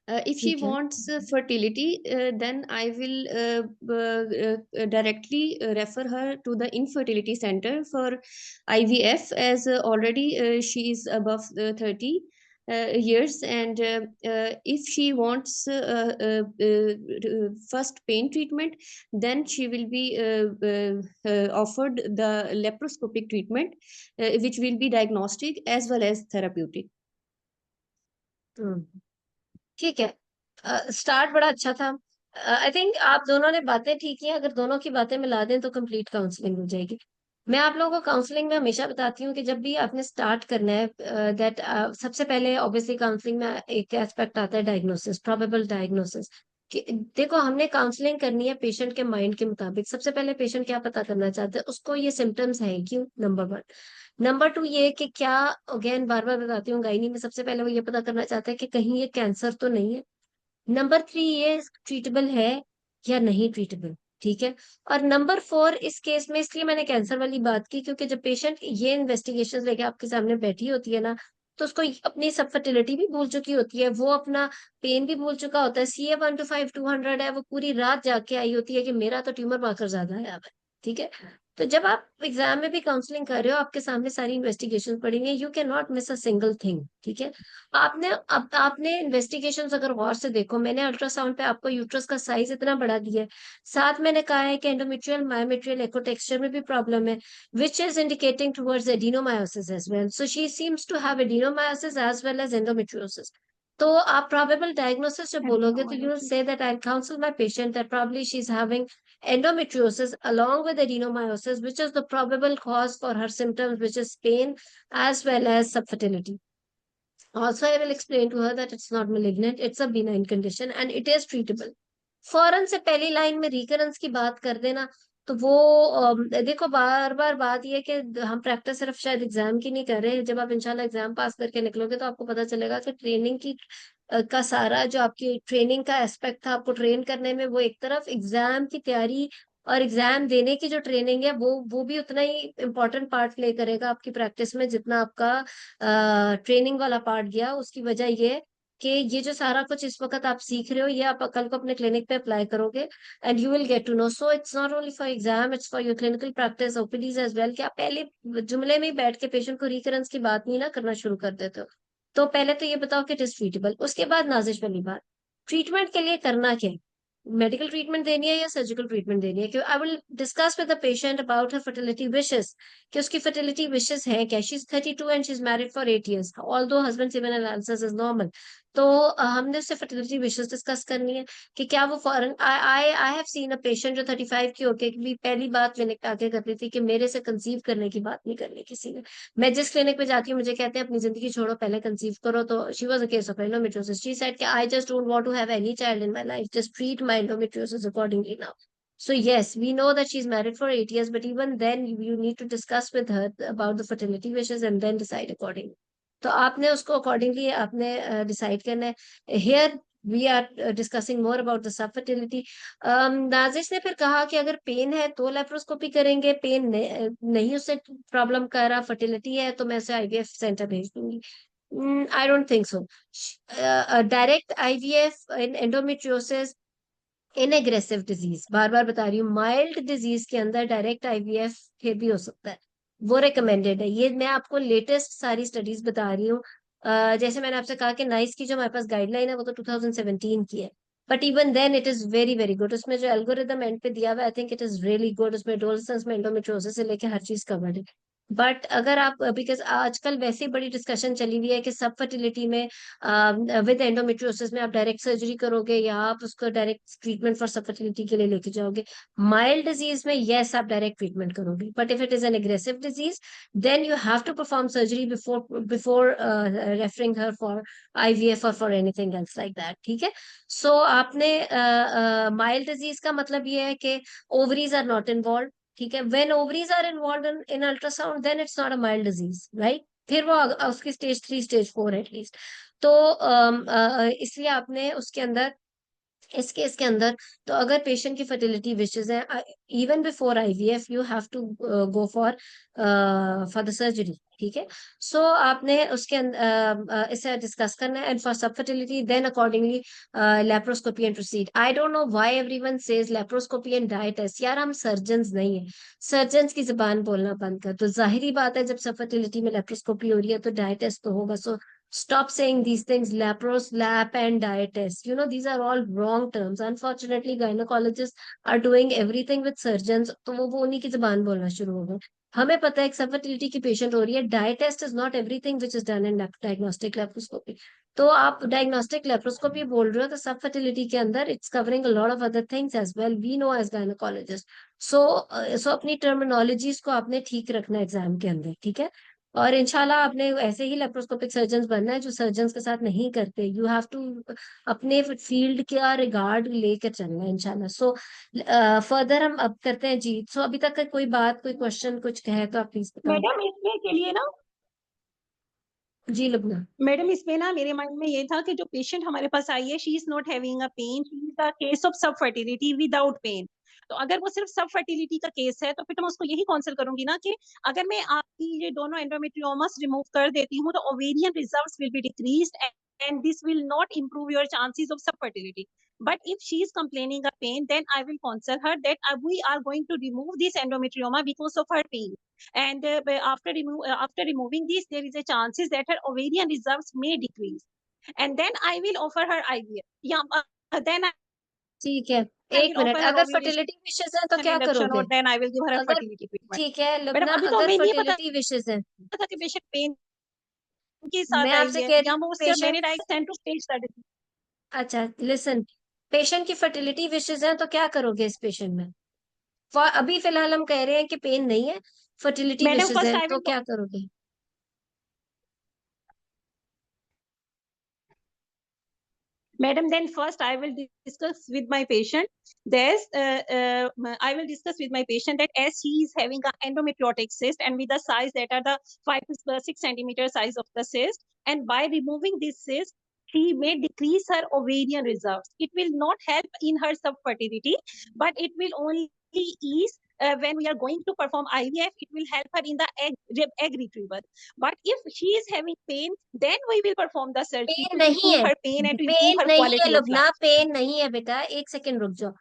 If she ठीक है wants fertility, then I will directly refer her to the infertility center for IVF, as already she is above 30 years. And if she wants first pain treatment, then she will be offered the laparoscopic treatment, which will be diagnostic as well as therapeutic. ठीक है स्टार्ट बड़ा अच्छा था आई थिंक आप दोनों ने बातें ठीक की अगर दोनों की बातें मिला दें तो कंप्लीट काउंसलिंग हो जाएगी मैं आप लोगों को काउंसलिंग में हमेशा बताती हूँ कि जब भी आपने स्टार्ट करना है दैट सबसे पहले ऑब्वियसली काउंसलिंग में एक एस्पेक्ट आता है डायग्नोसिस प्रोबेबल डायग्नोसिस कि देखो हमने काउंसलिंग करनी है पेशेंट के माइंड के मुताबिक सबसे पहले पेशेंट क्या पता करना चाहते हैं उसको ये सिम्टम्स है क्यों नंबर 1 नंबर 2 ये कि क्या अगेन बार बार बताती हूँ गायनी में सबसे पहले वो ये पता करना चाहते हैं कि कहीं ये कैंसर तो नहीं है नंबर 3 ये ट्रीटेबल है या नहीं ट्रीटेबल ठीक है और नंबर 4 इस केस में इसलिए मैंने कैंसर वाली बात की क्योंकि जब पेशेंट ये इन्वेस्टिगेशन लेके आपके सामने बैठी होती है ना तो उसको अपनी सब फर्टिलिटी भी भूल चुकी होती है वो अपना पेन भी भूल चुका होता है CA 125 200 है वो पूरी रात जाके आई होती है कि मेरा तो ट्यूमर मार्कर ज्यादा है अब ठीक है तो जब आप एग्जाम में भी काउंसलिंग कर रहे हो आपके सामने सारी इन्वेस्टिगेशन पड़ेंगे you can not miss a single thing ठीक है आपने इन्वेस्टिगेशंस अगर गौर से देखो मैंने अल्ट्रासाउंड पे आपको यूट्रस का साइज इतना बड़ा दिया है साथ मैंने कहा है कि एंडोमेट्रियल मायोमेट्रियल एको टेक्सचर में भी प्रॉब्लम है which is indicating towards adenomyosis as well so she seems to have adenomyosis as well as endometriosis तो आप probable diagnosis जब बोलोगे तो you will say that I'll counsel my patient that probably she's having endometriosis along with adenomyosis which is the probable cause for her symptoms which is pain as well as subfertility also, I will explain to her that it's not malignant, it's a benign condition and it is treatable. फौरन से पहली लाइन में रिकरेंस की बात कर देना तो वो देखो बार बार बात ये कि हम प्रैक्टिस सिर्फ शायद एग्जाम की नहीं कर रहे जब आप इंशाल्लाह एग्जाम पास करके निकलोगे तो आपको पता चलेगा कि ट्रेनिंग की का सारा जो आपकी ट्रेनिंग का एस्पेक्ट था आपको ट्रेन करने में वो एक तरफ एग्जाम की तैयारी और एग्जाम देने की जो ट्रेनिंग है वो भी उतना ही इम्पोर्टेंट पार्ट प्ले करेगा आपकी प्रैक्टिस में जितना आपका ट्रेनिंग वाला पार्ट गया उसकी वजह ये है कि ये जो सारा कुछ इस वक्त आप सीख रहे हो ये आप कल को अपने क्लिनिक पे अप्लाई करोगे and you will get to know so it's not only for exam it's for your clinical practice OPDs as well कि आप पहले जुमले में ही बैठ के पेशेंट को रिकरेंस की बात नहीं ना करना शुरू कर देते हो तो पहले तो ये बताओ कि इट इज ट्रीटेबल उसके बाद नाजिश वाली बात ट्रीटमेंट के लिए करना क्या है मेडिकल ट्रीटमेंट देनी है या सर्जिकल ट्रीटमेंट देनी है I will discuss with the patient about her fertility wishes कि उसकी फर्टिलिटी विशेस है क्या she is 32 and she is married for 8 years although husband semen analysis is normal तो हमने उससे फर्टिलिटी विशेस डिस्कस करनी है कि क्या वो फॉरन I have seen a patient जो 35 की होके भी पहली बात क्लिनिक पे आके करती थी कि मेरे से कंसीव करने की बात नहीं करनी किसी ने मैं जिस क्लिनिक पे जाती हूँ मुझे कहते हैं अपनी जिंदगी छोड़ो पहले कंसीव करो तो she was a case of endometriosis she said कि I just don't want to have any child in my life just treat my endometriosis accordingly now so yes we know that she's married for 8 years but even then you need to discuss with her about the fertility wishes and then decide accordingly तो आपने उसको अकॉर्डिंगली आपने डिसाइड करना है here we are discussing more about the subfertility Nazish ने फिर कहा कि अगर पेन है तो लेप्रोस्कोपी करेंगे पेन नहीं उससे प्रॉब्लम कर रहा फर्टिलिटी है तो मैं उसे IVF सेंटर भेज दूंगी I don't think so direct IVF in endometriosis in aggressive disease बार बार बता रही हूँ माइल्ड डिजीज के अंदर डायरेक्ट IVF फिर भी हो सकता है वो रिकमेंडेड है ये मैं आपको लेटेस्ट सारी स्टडीज बता रही हूँ जैसे मैंने आपसे कहा कि नाइस की जो हमारे पास गाइडलाइन है वो तो 2017 की है but even then it is very very good उसमें जो एल्गोरिदम एंड पे दिया हुआ I think it is really good उसमें एडोलसेंस में एंडोमेट्रियोसिस से लेके हर चीज कवर्ड है बट अगर आप बिकॉज आजकल वैसे ही बड़ी डिस्कशन चली हुई है कि सब फर्टिलिटी में विद एंडोमेट्रियोसिस में आप डायरेक्ट सर्जरी करोगे या आप उसको डायरेक्ट ट्रीटमेंट फॉर सब फर्टिलिटी के लिए लेके जाओगे माइल्ड डिजीज में यस आप डायरेक्ट ट्रीटमेंट करोगे but if it is an aggressive disease then you have to perform surgery before referring her for IVF और for anything else like that ठीक है सो आपने माइल्ड डिजीज का मतलब ये है कि ओवरीज आर नॉट इन्वॉल्व ठीक है when ovaries are involve in ultrasound then it's not a mild disease right फिर वो उसकी स्टेज 3 स्टेज 4 एटलीस्ट तो इसलिए आपने उसके अंदर इस केस के अंदर, तो अगर पेशेंट की फर्टिलिटी विशेस है, even before IVF you have to go for the surgery, ठीक है। सो आपने उसके अंदर इसे डिस्कस करना है, and for subfertility then accordingly laparoscopy and proceed. I don't know why everyone says laparoscopy and dye test. यार हम सर्जन्स नहीं है, सर्जन्स की जुबान बोलना बंद कर। तो जाहिर बात है, जब सब फर्टिलिटी में लेप्रोस्कोपी हो रही है तो डाई टेस्ट तो होगा। सो stop saying these things, lapros, lap and dietist, these are all wrong terms. Unfortunately gynecologists are doing everything with surgeons, तो वो उन्हीं की जुबान बोलना शुरू हो गए। हमें पता है एक सब फर्टिलिटी की पेशेंट हो रही है, the test is not everything which is done in diagnostic laparoscopy. तो आप डायग्नोस्टिक लेप्रोस्कोपी बोल रहे हो, तो सब फर्टिलिटी के अंदर it's covering a lot of other things as well, we know as gynaecologist. So so अपनी टर्मिनोलॉजीज को आपने ठीक रखना एग्जाम के अंदर, ठीक है। और इंशाल्लाह आपने ऐसे ही लेप्रोस्कोपिक सर्जन बनना है जो सर्जन्स के साथ नहीं करते। यू हैव टू अपने फील्ड का रिगार्ड लेकर चलना है इंशाल्लाह। सो फर्दर हम अब करते हैं जी। सो अभी तक का कोई बात, कोई क्वेश्चन कुछ कहे तो आप प्लीज बताओ। मैडम इसमें के लिए ना, जी लुबना। मैडम इसमें ना मेरे माइंड में ये था कि जो पेशेंट हमारे पास आई है, she is not having a pain, she is the case of subfertility without pain. तो अगर वो सिर्फ सब फर्टिलिटी का केस है तो फिर तो मैं उसको यही काउंसिल करूंगी ना कि अगर मैं आपकी ये दोनों एंडोमेट्रियोमास रिमूव कर देती हूँ तो ovarian reserves will be decreased and this will not improve your chances of subfertility. But if she is complaining of pain, then I will counsel her that we are going to remove this endometrioma because of her pain. And after removing this, there is a chances that her ovarian reserves may decrease. And then I will offer her IVF. Yeah, then ठीक है, I एक will मिनट। offer her अगर ovulation फर्टिलिटी विशेष है तो क्या induction, करोगे? or then I will give her a अगर fertility treatment. ठीक है मैडम लुबना, अभी तो अगर हमें नहीं पता फर्टिलिटी विशेष है, था कि पेशेंट पेन के साथ मैं आई आपसे है, कह रही या हूँ वो उससे मैंने patient, direct send to stage study. अच्छा लिसन, पेशेंट की फर्टिलिटी विशेष है तो क्या करोगे इस पेशेंट में? अभी फिलहाल हम कह रहे हैं कि पेन नहीं है, फर्टिलिटी मैडम विशेष फर्स्ट है, आई तो विल क्या करोगे? Madam, then first I will discuss with my patient. I will discuss with my patient that as she is having an endometriotic cyst and with the size that are the 5 to 6 centimeter size of the cyst, and by removing this cyst, she may decrease her ovarian reserves. It will not help in her subfertility, but it will only ease when we are going to perform IVF. It will help her in the egg retrieval. But if she is having pain, then we will perform the surgery pain to नहीं improve है, her pain and to improve pain her नहीं है quality of Lubna, life. Pain नहीं है बेटा, एक सेकंड रुक जाओ।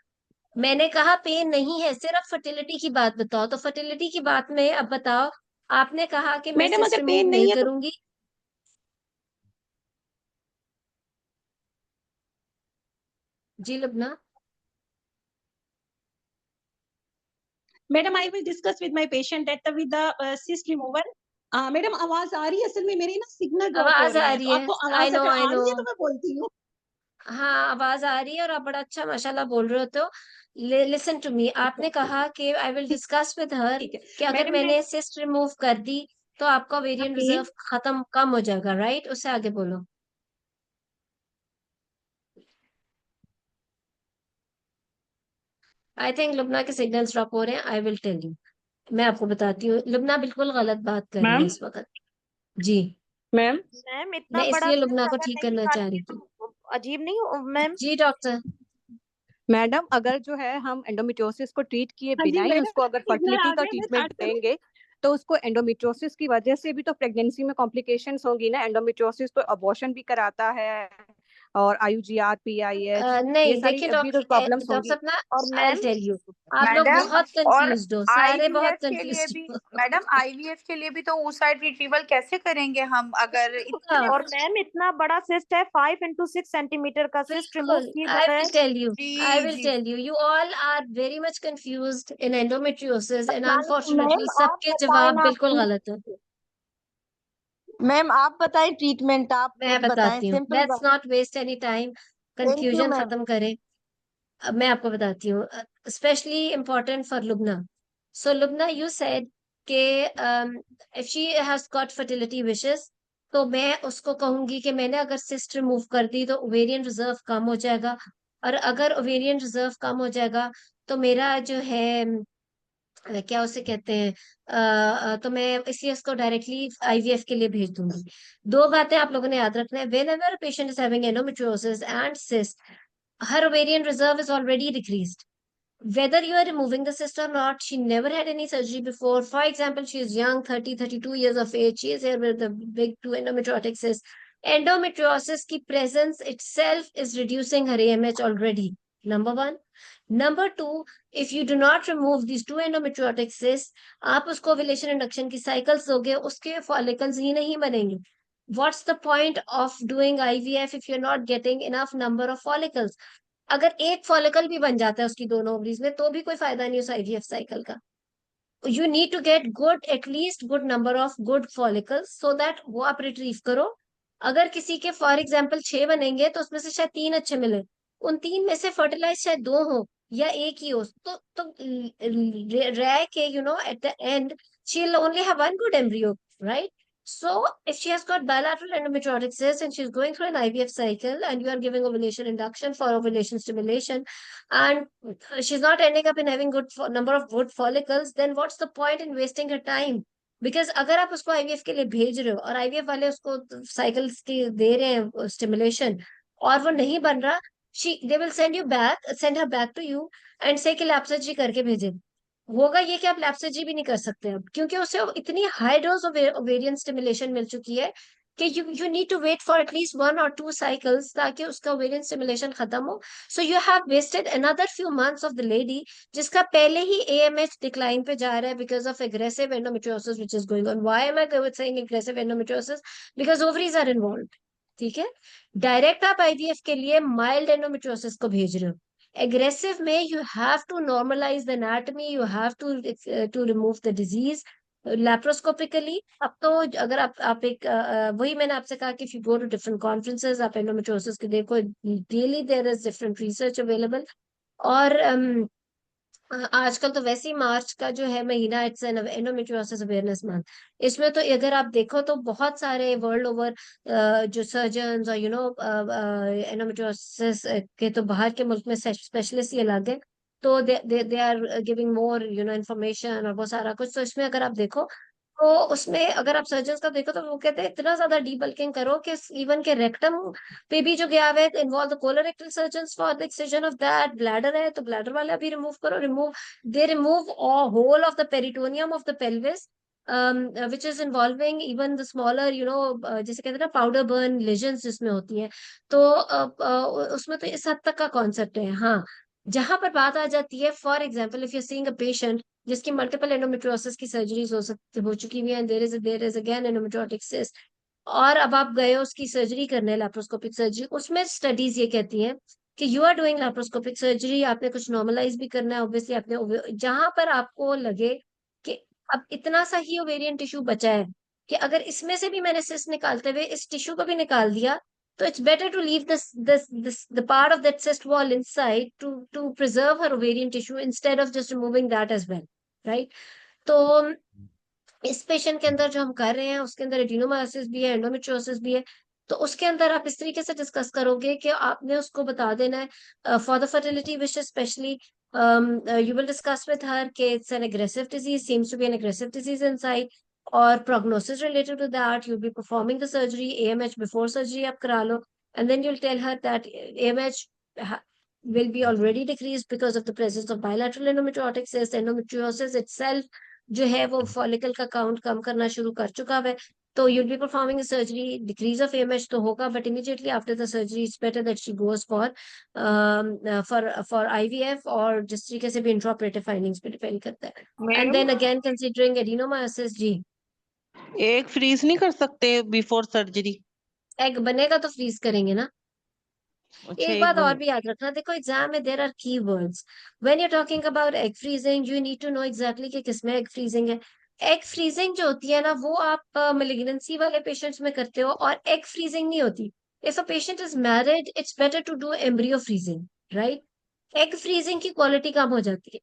मैंने कहा पेन नहीं है, सिर्फ फर्टिलिटी की बात बताओ। तो फर्टिलिटी की बात में अब बताओ, आपने कहा कि मैं मैडम सिस्ट अगर रिमूव पेन नहीं नहीं है तो करूंगी। जी लुबना। Madam I will discuss with my patient that with the cyst removal. Madam आवाज आ रही है? असल में मेरे ना सिग्नल ड्रॉप हो आवाज रहे आ हैं, रही तो है, आपको आई आवाज नो अगर आई आ नो। रही है तो मैं बोलती हूँ। हाँ आवाज आ रही है, और आप बड़ा अच्छा माशाल्लाह बोल रहे हो। तो लिसन टू मी, आपने कहा कि I will discuss with her ठीक है कि अगर मैडम, मैंने सिस्ट रिमूव कर दी तो आपका ओवेरियन पेन रिजर्व खत्म कम हो जाएगा, राइट? उससे आगे बोलो। आई थिंक लुबना के सिग्नल्स ड्रॉप हो रहे हैं। आई विल टेल यू, मैं आपको बताती हूँ। लुबना बिल्कुल गलत बात कर रही है मैम इस वक्त। जी, मैम मैम इतना मैं बड़ा इसलिए सिस्ट लुबना को अगर ठीक नहीं करना चाह निकालेंगे रही थी। तो अजीब नहीं हो मैम? जी डॉक्टर। मैडम अगर जो है हम एंडोमेट्रियोसिस को ट्रीट किए हाँ जी बिना ही उसको मैडम, अगर सिग्नल फर्टिलिटी आ का गए, मैं ट्रीटमेंट स्टार्ट करूँ? देंगे तो उसको एंडोमेट्रियोसिस की वजह से भी तो प्रेगनेंसी में कॉम्प्लिकेशंस होंगी ना। एंडोमेट्रियोसिस तो अबॉर्शन भी कराता है, और IUGR PIH ये नहीं सारी देखिए भी तो प्रॉब्लम्स डॉक्टर होंगी। सपना, और आई मैम टेल यू, आप लोग मैडम बहुत और कंफ्यूज्ड हो, सारे बहुत आईवीएफ के लिए कंफ्यूज्ड भी, हो। मैडम आईवीएफ के लिए भी तो oocyte रिट्रीवल कैसे करेंगे हम अगर इतने और मैम इतना बड़ा सिस्ट है, 5 into 6 सेंटीमीटर का सिस्ट रिमूव बिल्कुल, किए आई बगैर। विल टेल यू, आई जी विल जी tell you, you all are very much confused in endometriosis, and unfortunately ma'am आप सबके बताएं जवाब ना, बिल्कुल गलत है। मैम आप बताएं ट्रीटमेंट, आप मैं कुछ बताएं बताती हूँ, सिंपल लेट्स बात। Not waste any time, thank you confusion ma'am. खत्म करें। अब मैं आपको बताती हूँ, specially important for Lubna. So Lubna, you said कि if she has got fertility wishes, तो मैं उसको कहूंगी कि मैंने अगर सिस्ट रिमूव कर दी तो ओवेरियन रिजर्व कम हो जाएगा, और अगर ओवेरियन रिजर्व कम हो जाएगा तो मेरा जो है क्या उसे कहते हैं, तो मैं इसलिए उसको डायरेक्टली आईवीएफ के लिए भेज दूंगी। दो बातें आप लोगों ने याद रखना है, when ever patient is having endometriosis and cyst, her ovarian reserve is already decreased. Whether you are removing the cyst or not, she never had any surgery before. For example, she is young, 30, 32 years of age. She is here with the big 2 endometriotic cysts. Endometriosis की presence itself is reducing her AMH already. Number one. Number two, if you do not remove these 2 endometriotic cysts, आप उसको ovulation induction की cycles दोगे, उसके follicles ही नहीं बनेंगे. What's the point of doing IVF if you're not getting enough number of follicles? अगर एक फॉलिकल भी बन जाता है उसकी दोनों ओवरीज में तो भी कोई फायदा नहीं उस आईवीएफ साइकिल का. You need to get good, at least good number of good follicles so that वो आप रिट्रीव करो. अगर किसी के फॉर एग्जाम्पल 6 बनेंगे तो उसमें से शायद 3 अच्छे मिले, उन 3 में से फर्टिलाइज शायद 2 हो या एक ही हो, तो रह के at the end she will only have one good embryo, right? So if she has got bilateral endometriotic cyst and she's going through an IVF cycle and you are giving ovulation induction for ovulation stimulation and she's not ending up in having good number of good follicles, then what's the point in wasting her time? Because अगर आप उसको आईवीएफ के लिए भेज रहे हो और आईवीएफ वाले उसको साइकिल्स की दे रहे हैं स्टिमुलेशन और वो नहीं बन रहा, they will send her back to you and say कि लैप सर्जरी करके भेजे. होगा ये कि आप लैप सर्जरी भी नहीं कर सकते अब, क्योंकि उसे इतनी हाई डोज ओवेरियन स्टिमुलेशन मिल चुकी है कि you need to wait for at least 1 or 2 cycles ताकि उसका ओवेरियन स्टिमुलेशन खत्म हो. So you have wasted another few months of the lady जिसका पहले ही एएमएच डिक्लाइन पे जा रहा है because of aggressive endometriosis which is going on. Why am I saying aggressive endometriosis? Because ovaries are involved. ठीक है, डायरेक्ट आप आईवीएफ के लिए माइल्ड एंडोमेट्रियोसिस को भेज रहे हो. Aggressive में you have to normalize the anatomy, you have to remove the disease laparoscopically. अब तो अगर आप एक वही मैंने आपसे कहा कि if you go to different conferences आप endometriosis के देखो, daily there is different research available. और आजकल तो वैसे ही मार्च का जो है महीना, it's an endometriosis awareness month. इसमें तो अगर आप देखो तो बहुत सारे वर्ल्ड ओवर जो सर्जन्स और एंडोमेट्रियोसिस के तो बाहर के मुल्क में स्पेशलिस्ट ही अलग है, तो they are giving more information और वो सारा कुछ. तो इसमें अगर आप देखो तो उसमें अगर आप सर्जन्स का देखो तो वो कहते हैं इतना ज्यादा डीबल्किंग करो कि इवन के रेक्टम पे भी जो गया हुआ है, involve the colorectal surgeons for the excision of that. Bladder है तो ब्लैडर वाला भी रिमूव करो. They remove whole of the peritoneum of the pelvis which is involving even the smaller जैसे कहते हैं ना पाउडर बर्न लेजन्स जिसमें होती है. तो उसमें तो इस हद तक का कॉन्सेप्ट है. हाँ, जहां पर बात आ जाती है, for example if you seeing a patient जिसकी मल्टीपल एंडोमेट्रियोसिस की सर्जरीज हो चुकी हुई है, there is again endometriotic cyst, और अब आप गए हो उसकी सर्जरी करने, लैप्रोस्कोपिक सर्जरी, उसमें स्टडीज ये कहती हैं कि you are doing laparoscopic surgery, आपने कुछ नॉर्मलाइज भी करना है ऑब्वियसली. आपने जहां पर आपको लगे कि अब इतना सा ही ओवेरियन टिश्यू बचा है कि अगर इसमें से भी मैंने सिस्ट निकालते हुए इस टिश्यू को भी निकाल दिया, तो it's better to leave the part of that cyst wall inside to preserve her ovarian tissue instead of just removing that as well, right? तो इस पेशेंट के अंदर जो हम कर रहे हैं उसके अंदर एडिनोमायोसिस भी है, एंडोमेट्रियोसिस भी है. तो उसके अंदर आप इस तरीके से डिस्कस करोगे कि आपने उसको बता देना है for the fertility wish specially you will discuss with her कि it's an aggressive disease, seems to be an aggressive disease inside, और prognosis related to that. You'll be performing the surgery, AMH before surgery आप करा लो, and then you'll tell her that AMH will be already decreased because of the presence of bilateral endometriotic cyst. Endometriosis itself जो है वो फॉलिकल का काउंट कम करना शुरू कर चुका है. तो you'll be performing a surgery, decrease of AMH तो होगा, but immediately after the surgery it's better that she goes for IVF, और जिस तरीके से भी इंट्राऑपरेटिव फाइंडिंग्स पे डिपेंड करता है. And then again considering adenomyosis. जी, एग फ्रीज नहीं कर सकते बिफोर सर्जरी? एग बनेगा तो फ्रीज करेंगे ना. अच्छा, एक एग बात और बन भी याद रखना, देखो एग्जाम में there are key words when you talking about egg freezing. You need to know exactly कि किसमें एग फ्रीजिंग है. एग फ्रीजिंग जो होती है ना वो आप मेलिग्नेंसी वाले पेशेंट्स में करते हो, और एग फ्रीजिंग नहीं होती. If a patient is married it's better to do embryo freezing, right? Egg freezing की क्वालिटी कम हो जाती है.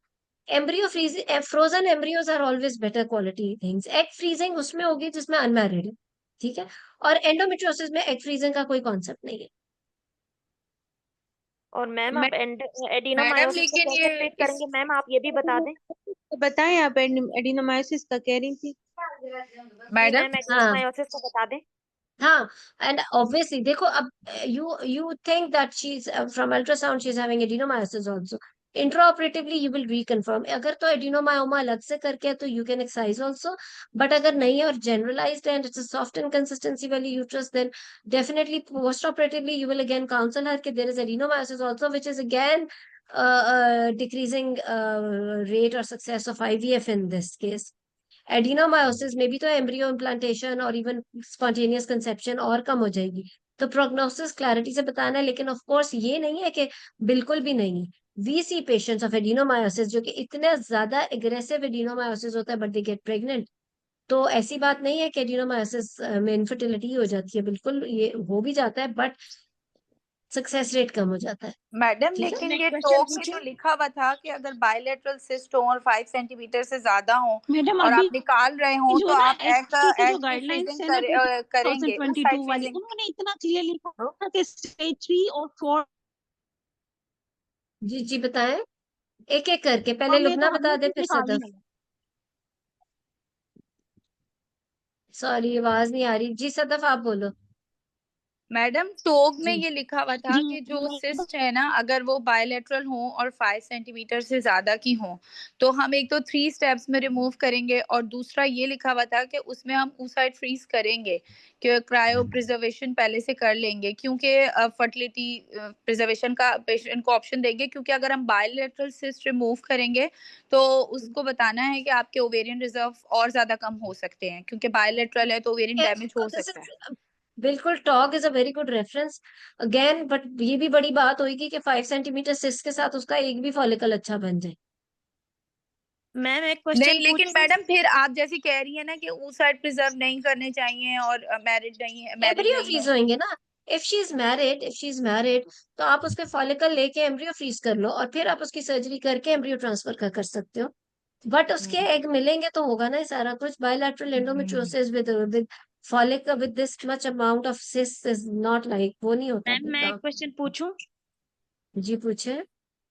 Embryo freezing, frozen embryos are always better quality things. Egg freezing उसमें होगी जिसमें अनमैरिड है, ठीक है? और एंडोमेट्रियोसिस में एग फ्रीजिंग का कोई कॉन्सेप्ट नहीं है. और मैम आप मैडम एडिनोमायोसिस को लेकिन कैसे ये ट्रीट करेंगे मैम, आप ये भी बता दें। तो बताएं आप एडिनोमायोसिस का कह रही थी। जी मैडम मैम, एडिनोमायोसिस का बता दें। हाँ, and obviously देखो अब you think that she's from ultrasound she's having adenomyosis also. Intraoperatively you will reconfirm. अगर तो adenomyoma अलग से करके है तो you can excise also. But अगर नहीं है और generalized and it's a soft inconsistency वाली uterus, then definitely postoperatively you will again counsel her that there is adenomyosis also, which is again decreasing rate or success of IVF in this case. Adenomyosis में भी तो एम्ब्रियो इम्प्लांटेशन और इवन स्पॉन्टेनियस कंसेप्शन और कम हो जाएगी। तो प्रोग्नोसिस क्लैरिटी से बताना है, लेकिन ऑफ कोर्स ये नहीं है कि बिल्कुल भी नहीं है। We see patients of adenomyosis जो कि इतने ज्यादा एग्रेसिव एडिनोमायोसिस होता है बट दे गेट प्रेग्नेंट। तो ऐसी बात नहीं है कि एडिनोमायोसिस में इनफर्टिलिटी हो जाती है, बिल्कुल ये हो भी जाता है बट सक्सेस रेट कम हो जाता है। मैडम ठीक है, लेकिन ये टॉक में तो लिखा हुआ था कि अगर बायलैटरल सिस्ट हो और 5 सेंटीमीटर से ज्यादा हो मैडम और अभी आप निकाल रहे हो जो तो ना आप एचटी की जो एग की गाइडलाइंस फ्रीजिंग है ना करेंगे उस 2022 साइड वाली, फ्रीजिंग। उन्होंने इतना क्लियर लिखा था कि स्टेज 3 और 4 जी जी बताएं एक एक करके, पहले में लुबना तो बता हमने दे कुछ फिर लिखा ही सदफ। नहीं। सॉरी आवाज नहीं आ रही जी, सदफ आप बोलो। मैडम टोग में जी ये लिखा हुआ था जी कि जो मैडम, सिस्ट है ना अगर वो बायलैटरल हो और 5 सेंटीमीटर से ज्यादा की हो तो हम एक तो 3 स्टेप्स में रिमूव करेंगे, और दूसरा ये लिखा हुआ था कि उसमें हम oocyte फ्रीज करेंगे कि क्रायो प्रिजर्वेशन पहले से कर लेंगे, क्योंकि फर्टिलिटी प्रिजर्वेशन का पेशेंट को ऑप्शन देंगे, क्योंकि अगर हम बायलैटरल सिस्ट रिमूव करेंगे तो उसको बताना है कि आपके ओवेरियन रिजर्व और ज्यादा कम हो सकते हैं, क्योंकि बायलैटरल है तो ओवेरियन डैमेज हो दिस सकता है। इज बिल्कुल talk is a very good reference again, but ये भी बड़ी बात होगी कि 5 सेंटीमीटर सिस्ट के साथ उसका एक भी फॉलिकल अच्छा बन जाए। मैम एक नहीं क्वेश्चन लेकिन पूछूं। मैडम फिर आप जैसी कह रही है ना कि oocyte प्रिजर्व नहीं करने चाहिए और मैरिड एम्ब्रियो नहीं फ्रीज है। होंगे ना। इफ शी इज मैरिड तो आप उसके फॉलिकल लेके एम्ब्रियो फ्रीज कर लो और फिर आप उसकी सर्जरी करके एम्ब्रियो ट्रांसफर कर सकते हो। बट उसके हम्म, एग मिलेंगे तो होगा ना ये सारा कुछ। Bilateral hmm. Endometriosis with folic with this much amount of cyst is not like, वो नहीं होता मैम फिर मैं एक काम। क्वेश्चन पूछूं। जी पूछे।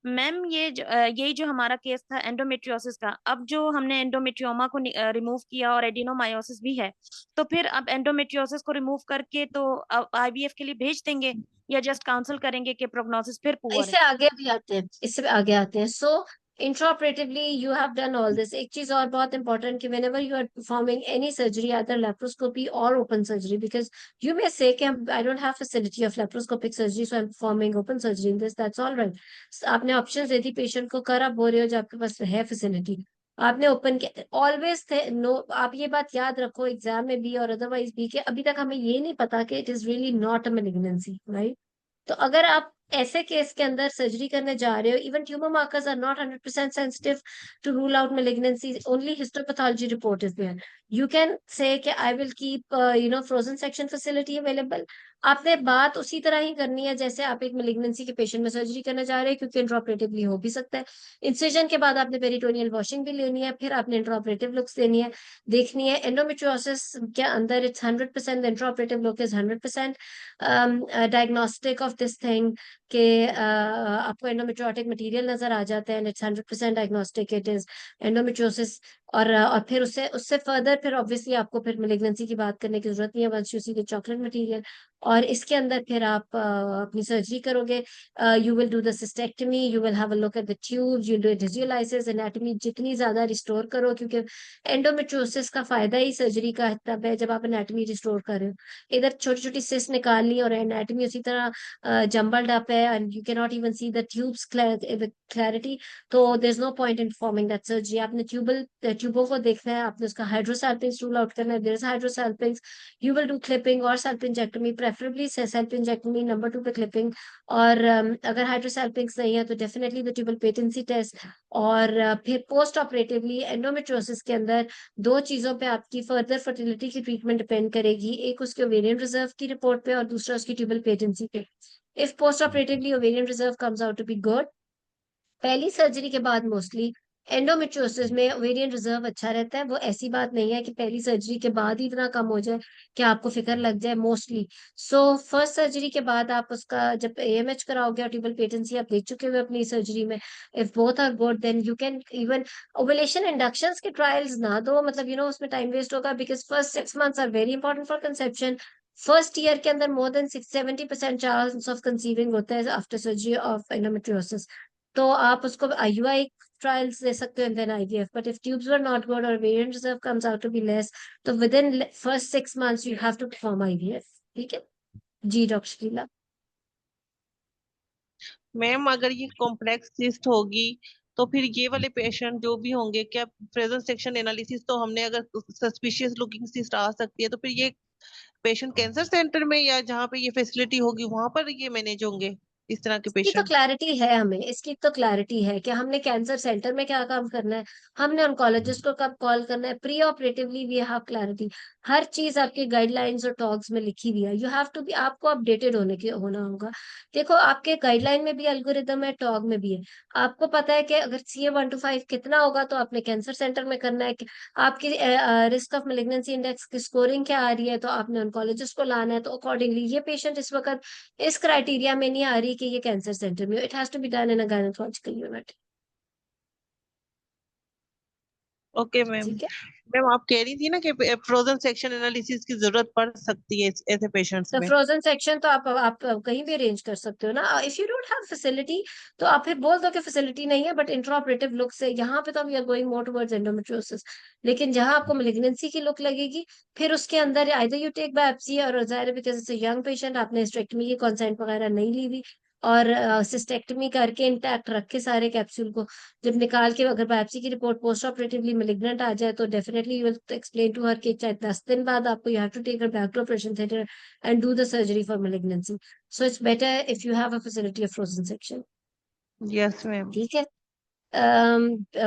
मैम यही जो हमारा केस था एंडोमेट्रियोसिस का, अब जो हमने एंडोमेट्रियोमा को रिमूव किया और एडिनोमायोसिस भी है, तो फिर अब एंडोमेट्रियोसिस को रिमूव करके तो अब आईवीएफ के लिए भेज देंगे या जस्ट काउंसल करेंगे कि प्रोग्नोसिस फिर पुअर है। इससे आगे भी आते हैं, इससे आगे आते हैं। So intraoperatively you have done all this. एक चीज और बहुत इंपॉर्टेंट कि whenever you are performing any surgery either laparoscopy और open surgery, because you may say कि I don't have facility of laparoscopic surgery so I am performing open surgery in this, that's all right. आपने ऑप्शन दे दी पेशेंट को, कर आप बोल रहे हो जो आपके पास है फैसिलिटी, आपने ओपन किया ऑलवेज थे नो। आप ये बात याद रखो एग्जाम में भी और अदरवाइज भी कि अभी तक हमें ये नहीं पता कि it is really not a malignancy, right. तो अगर आप ऐसे केस के अंदर सर्जरी करने जा रहे हो, even tumour markers are not 100% sensitive to rule out malignancy, only histopathology report is there, you can say कि I will keep frozen section facility available. आपने बात उसी तरह ही करनी है जैसे आप एक मेलिग्नेंसी के पेशेंट में सर्जरी करने जा रहे हैं, क्योंकि इंट्राऑपरेटिवली हो भी सकता है। इंसिजन के बाद आपने पेरिटोनियल वॉशिंग भी लेनी है, फिर आपने इंट्राऑपरेटिव लुक्स देनी है, देखनी है। एंडोमेट्रियोसिस के अंदर it's 100%, intraoperative look is 100% diagnostic of this thing के आपको एंडोमेट्रियोटिक मटेरियल नजर आ जाता है, it's 100% diagnostic, it is endometriosis. और फिर उससे उससे फर्दर फिर ऑब्वियसली आपको फिर मेलिग्नेंसी की बात करने की जरूरत नहीं है, once you see the chocolate material. और इसके अंदर फिर आप अपनी सर्जरी करोगे। You will do the cystectomy, you will have a look at the tubes, you do visualise anatomy जितनी ज्यादा रिस्टोर करो, क्योंकि एंडोमेट्रियोसिस का फायदा ही सर्जरी का तब है जब आप एनाटॉमी रिस्टोर कर रहे हो। इधर छोटी छोटी सिस्ट निकाल ली और एनाटॉमी उसी तरह जम्बल्ड अप है and you can not even see the tubes clarity, तो there is no point in performing that surgery. आपने ट्यूबों को देखना है, आपने उसका हाइड्रोसैल्पिंग्स रूल आउट करना है, there is hydrosalpinx. You will do clipping और सल्पिंजेक्टमी, प्रेफरेबली सल्पिंजेक्टमी नंबर 2 पे क्लिपिंग। और अगर हाइड्रोसैल्पिंग्स नहीं है तो definitely the tubal patency test. और फिर पोस्ट ऑपरेटिवली एंडोमेट्रियोसिस के अंदर दो चीजों पे आपकी फर्दर फर्टिलिटी की ट्रीटमेंट डिपेंड करेगी, एक उसके ओवेरियन रिजर्व की रिपोर्ट पे और दूसरा उसकी ट्यूबल पेटेंसी पे। If post operatively ovarian reserve comes out to be good, पहली सर्जरी के बाद मोस्टली एंडोमेट्रियोसिस में ओवेरियन रिजर्व अच्छा रहता है। वो ऐसी बात नहीं है कि पहली सर्जरी के बाद ही इतना कम हो जाए कि आपको फिक्र लग जाए मोस्टली। सो फर्स्ट सर्जरी के बाद आप उसका जब AMH कराओगे और ट्यूबल पेटेंसी आप देख चुके हो अपनी सर्जरी में, if both are good then you can even ovulation inductions के ट्रायल्स ना दो, मतलब उसमें टाइम वेस्ट होगा, because first 6 months are very important for conception. First year के अंदर more than 70% chance of conceiving होता है आफ्टर सर्जरी ऑफ एंडोमेट्रियोसिस। तो आप उसको IUI trials दे सकते हो and then IVF. But if tubes were not good or ovarian reserve comes out to be less, तो within first 6 months you have to perform IVF. ठीक है जी डॉक्टर शीला। मैम अगर ये कॉम्प्लेक्स सिस्ट होगी तो फिर ये वाले पेशेंट जो भी होंगे, क्या प्रेजेंट सेक्शन एनालिसिस तो हमने अगर सस्पिशियस लुकिंग सिस्ट आ सकती है तो फिर ये पेशेंट कैंसर सेंटर में या जहाँ पे ये फैसिलिटी होगी वहां पर ये मैनेज होंगे इस तरह के इसकी तो पेशेंट? क्लैरिटी है हमें, इसकी तो क्लैरिटी है कि हमने कैंसर सेंटर में क्या काम करना है, हमने ऑन्कोलॉजिस्ट को कब कॉल करना है, preoperatively we have clarity. हर चीज आपके गाइडलाइंस और टॉक्स में लिखी हुई है। यू हैव टू बी, आपको अपडेटेड होना होगा। देखो आपके गाइडलाइन में भी एल्गोरिदम है, टॉग में भी है। आपको पता है कि अगर CA 1 to 5 कितना होगा तो आपने कैंसर सेंटर में करना है। आपकी रिस्क ऑफ मेलिग्नेंसी इंडेक्स की स्कोरिंग क्या आ रही है तो आपने ऑन्कोलॉजिस्ट को लाना है। तो अकॉर्डिंगली ये पेशेंट इस वक्त इस क्राइटेरिया में नहीं आ रही कि ये कैंसर सेंटर में, it has to be done in a gynaecological unit. Okay ma'am. ठीक है। मैम आप कह रही थी ना कि फ्रोजन सेक्शन एनालिसिस की जरूरत पड़ सकती है ऐसे पेशेंट्स तो में। फ्रोजन सेक्शन तो आप कहीं भी अरेंज कर सकते हो ना। If you don't have facility तो आप फिर बोल दो कि फैसिलिटी नहीं है, बट इंट्राऑपरेटिव लुक से यहाँ पे तो we are going more towards endometriosis. लेकिन जहां आपको मेलिग्नेंसी की लुक लगेगी फिर उसके अंदर आइदर यू टेक बायोप्सी, और जाहिर है because it's a young patient आपने हिस्टेक्टमी की कंसेंट वगैरह नहीं ली हुई, और सिस्टेक्टमी करके इंटैक्ट रख के सारे कैप्सूल को जब निकाल के अगर बायोप्सी की रिपोर्ट पोस्ट ऑपरेटिवली मेलिग्नेंट आ जाए तो definitely you will explain to her कि चाहे 10 दिन बाद आपको you have to take her back to operation theatre and do the surgery for malignancy. So it's better if you have a facility of frozen section. Yes ma'am. ठीक है।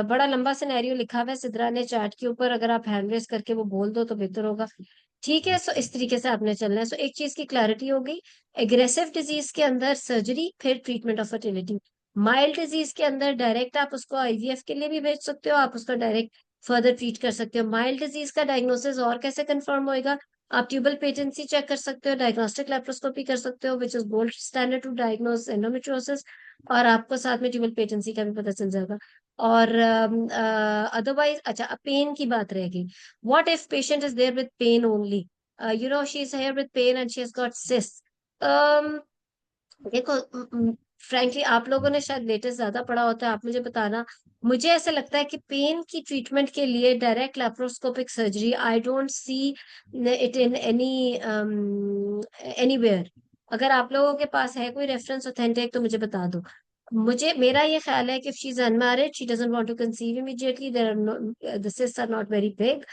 बड़ा लंबा सिनेरियो लिखा हुआ है सिद्रा ने चार्ट के ऊपर, अगर आप हैंड रेस करके वो बोल दो तो बेहतर होगा। ठीक है। सो इस तरीके से आपने चलना है। सो एक चीज की क्लैरिटी हो गई, एग्रेसिव डिजीज के अंदर सर्जरी फिर treatment of fertility. Mild disease के अंदर डायरेक्ट आप उसको IVF के लिए भी भेज सकते हो, आप उसका डायरेक्ट फर्दर ट्रीट कर सकते हो। माइल्ड डिजीज का डायग्नोसिस और कैसे कंफर्म होएगा, आप ट्यूबल पेटेंसी चेक कर सकते हो, डायग्नोस्टिक लेप्रोस्कोपी कर सकते हो which is gold standard to diagnose endometriosis, और आपको साथ में ट्यूबल पेटेंसी का भी पता चल जाएगा। और अदरवाइज अच्छा पेन की बात रहेगी। What if patient is there with pain only, she is here with pain and she has got cyst. देखो फ्रैंकली आप लोगों ने शायद लेटेस्ट ज्यादा पढ़ा होता है, आप मुझे बताना। मुझे ऐसा लगता है कि पेन की ट्रीटमेंट के लिए direct laparoscopic surgery I don't see it in anywhere. अगर आप लोगों के पास है कोई रेफरेंस ऑथेंटिक तो मुझे बता दो। मेरा ये ख्याल है कि she is unmarried, she doesn't want to conceive immediately, there are the cysts are not very big,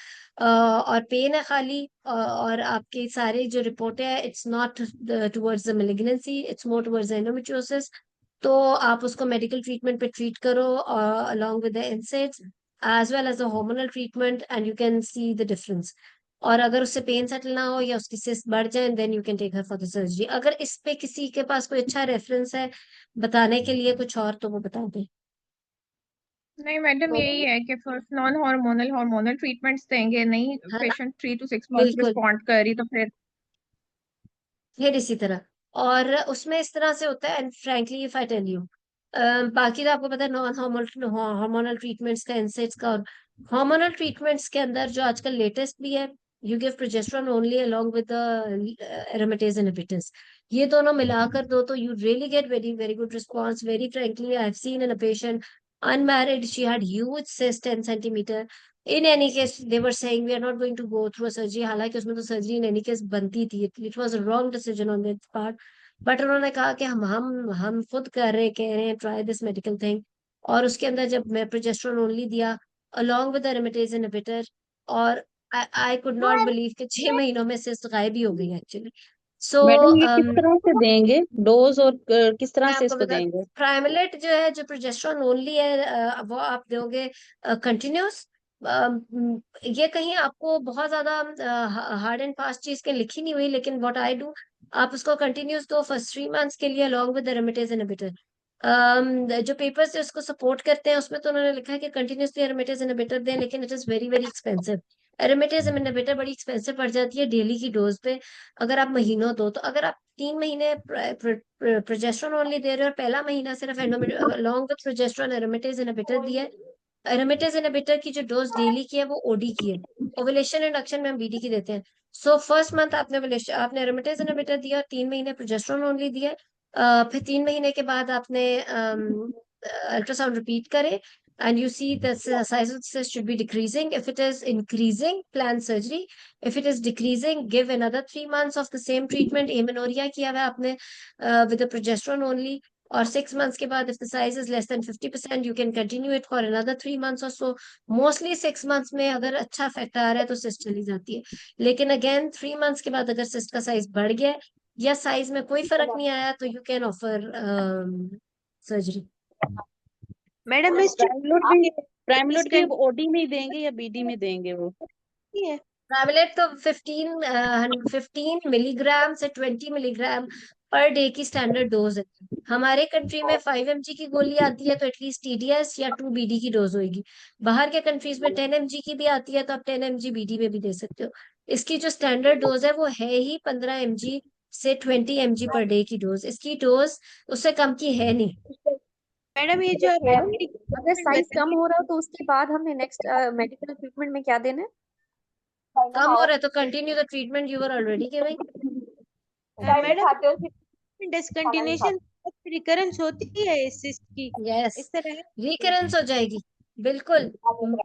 और पेन है खाली, और आपके सारे जो रिपोर्ट है it's not towards the malignancy, it's more towards endometriosis. तो आप उसको मेडिकल ट्रीटमेंट पे ट्रीट करो along with the NSAIDs as well as the hormonal treatment and you can see the difference। और अगर उससे पेन सेटल ना हो या उसकी सिस्ट बढ़ जाए then you can take her for the surgery. अगर इस पे किसी के पास कोई अच्छा रेफरेंस है बताने के लिए कुछ और तो वो बता दे। नहीं मैडम, यही है कि first non hormonal hormonal treatments देंगे, नहीं है ना। पेशेंट 3 to 6 months बिल्कुल रिस्पॉन्ड करी तो फिर इसी तरह, और उसमें इस तरह से होता है। And frankly if I tell you, बाकी तो आपको पता है नॉन हार्मोनल ट्रीटमेंट्स का, एनसेट्स का, और हार्मोनल ट्रीटमेंट्स के अंदर जो आजकल लेटेस्ट भी है, you give progesterone only along with the aromatase inhibitors. ये दोनों मिलाकर दो तो you really get very very good response. Very frankly I have seen in a patient unmarried, she had huge cyst 10 centimeter. In any case they were saying we are not going to go through a surgery, हालांकि उसमें तो सर्जरी in any case बनती थी, it was a wrong decision on their part, but उन्होंने कहा कि हम खुद कह रहे हैं ट्राई दिस मेडिकल थिंग। और उसके अंदर जब मैं प्रोजेस्टेरोन ओनली दिया along with the aromatase inhibitor, और I could not believe कि 6 महीनों में सिस्ट गायब ही हो गई एक्चुअली। सो मैडम ये किस तरह से देंगे डोज, और किस तरह मैं से आपको इसको बता, देंगे? प्राइमलेट जो है जो प्रोजेस्टेरोन ओनली है वो आप दोगे कंटिन्यूस। ये कहीं आपको बहुत ज्यादा हार्ड एंड फास्ट चीज के लिखी नहीं हुई, लेकिन व्हाट आई डू, आप उसको कंटिन्यूस दो फर्स्ट 3 months के लिए along with the aromatase inhibitor। जो पेपर्स उसको सपोर्ट करते हैं उसमें तो उन्होंने लिखा है कि कंटिन्यूसली एरोमेटेज इनहिबिटर दें, लेकिन it is very very expensive. Aromatase inhibitor बड़ी एक्सपेंसिव पड़ जाती है डेली की डोज पे, अगर आप महीनों दो तो। अगर आप 3 महीने प्रोजेस्टेरोन ओनली दे रहे हो और पहला महीना सिर्फ लॉन्ग विद प्रोजेस्टेरोन एरोमेटेज इनहिबिटर दिया है, एरोमेटेज इनहिबिटर की जो डोज डेली की है वो ओडी की है। ओवुलेशन इंडक्शन में हम बीडी की देते हैं। सो फर्स्ट मंथ आपने एरोमेटेज इनहिबिटर दिया और 3 महीने प्रोजेस्टेरोन ओनली दिया। फिर 3 महीने के बाद आपने अल्ट्रासाउंड रिपीट करे and you see the size of the cyst should be decreasing. If it is increasing, plan surgery. If it is decreasing, give another 3 months of the same treatment. Amenorrhea किया हुआ है आपने with the progesterone only. और 6 months के बाद if the size is less than 50%, you can continue it for another 3 months or so. Mostly 6 months में अगर अच्छा इफेक्ट आ रहा है तो सिस्ट चली जाती है, लेकिन अगेन 3 months के बाद अगर सिस्ट का साइज बढ़ गया है या साइज में कोई फर्क नहीं आया तो you can offer surgery. Madam इस प्राइमलोड भी टाइम ओडी में ही देंगे या बीडी में देंगे वो? है ट्रैवलेट तो 15 मिलीग्राम से 20 मिलीग्राम पर डे की स्टैंडर्ड डोज है। हमारे कंट्री में 5 mg की गोली आती है तो एटलीस्ट टीडीएस या 2 BD की डोज होगी। बाहर के कंट्रीज में 10 mg की भी आती है तो आप 10 mg BD में भी दे सकते हो। इसकी जो स्टैंडर्ड डोज है वो है ही 15 mg से 20 mg पर डे की डोज। इसकी डोज उससे कम की है नहीं। मैडम ये जो मैडम अगर साइज कम हो रहा हो तो उसके बाद हमें नेक्स्ट मेडिकल ट्रीटमेंट में क्या देना है? कम हो रहा है तो continue the treatment you are already giving. Madam discontinuation recurrence होती है इस चीज की यस, इस तरह है? रिकरेंस हो जाएगी बिल्कुल।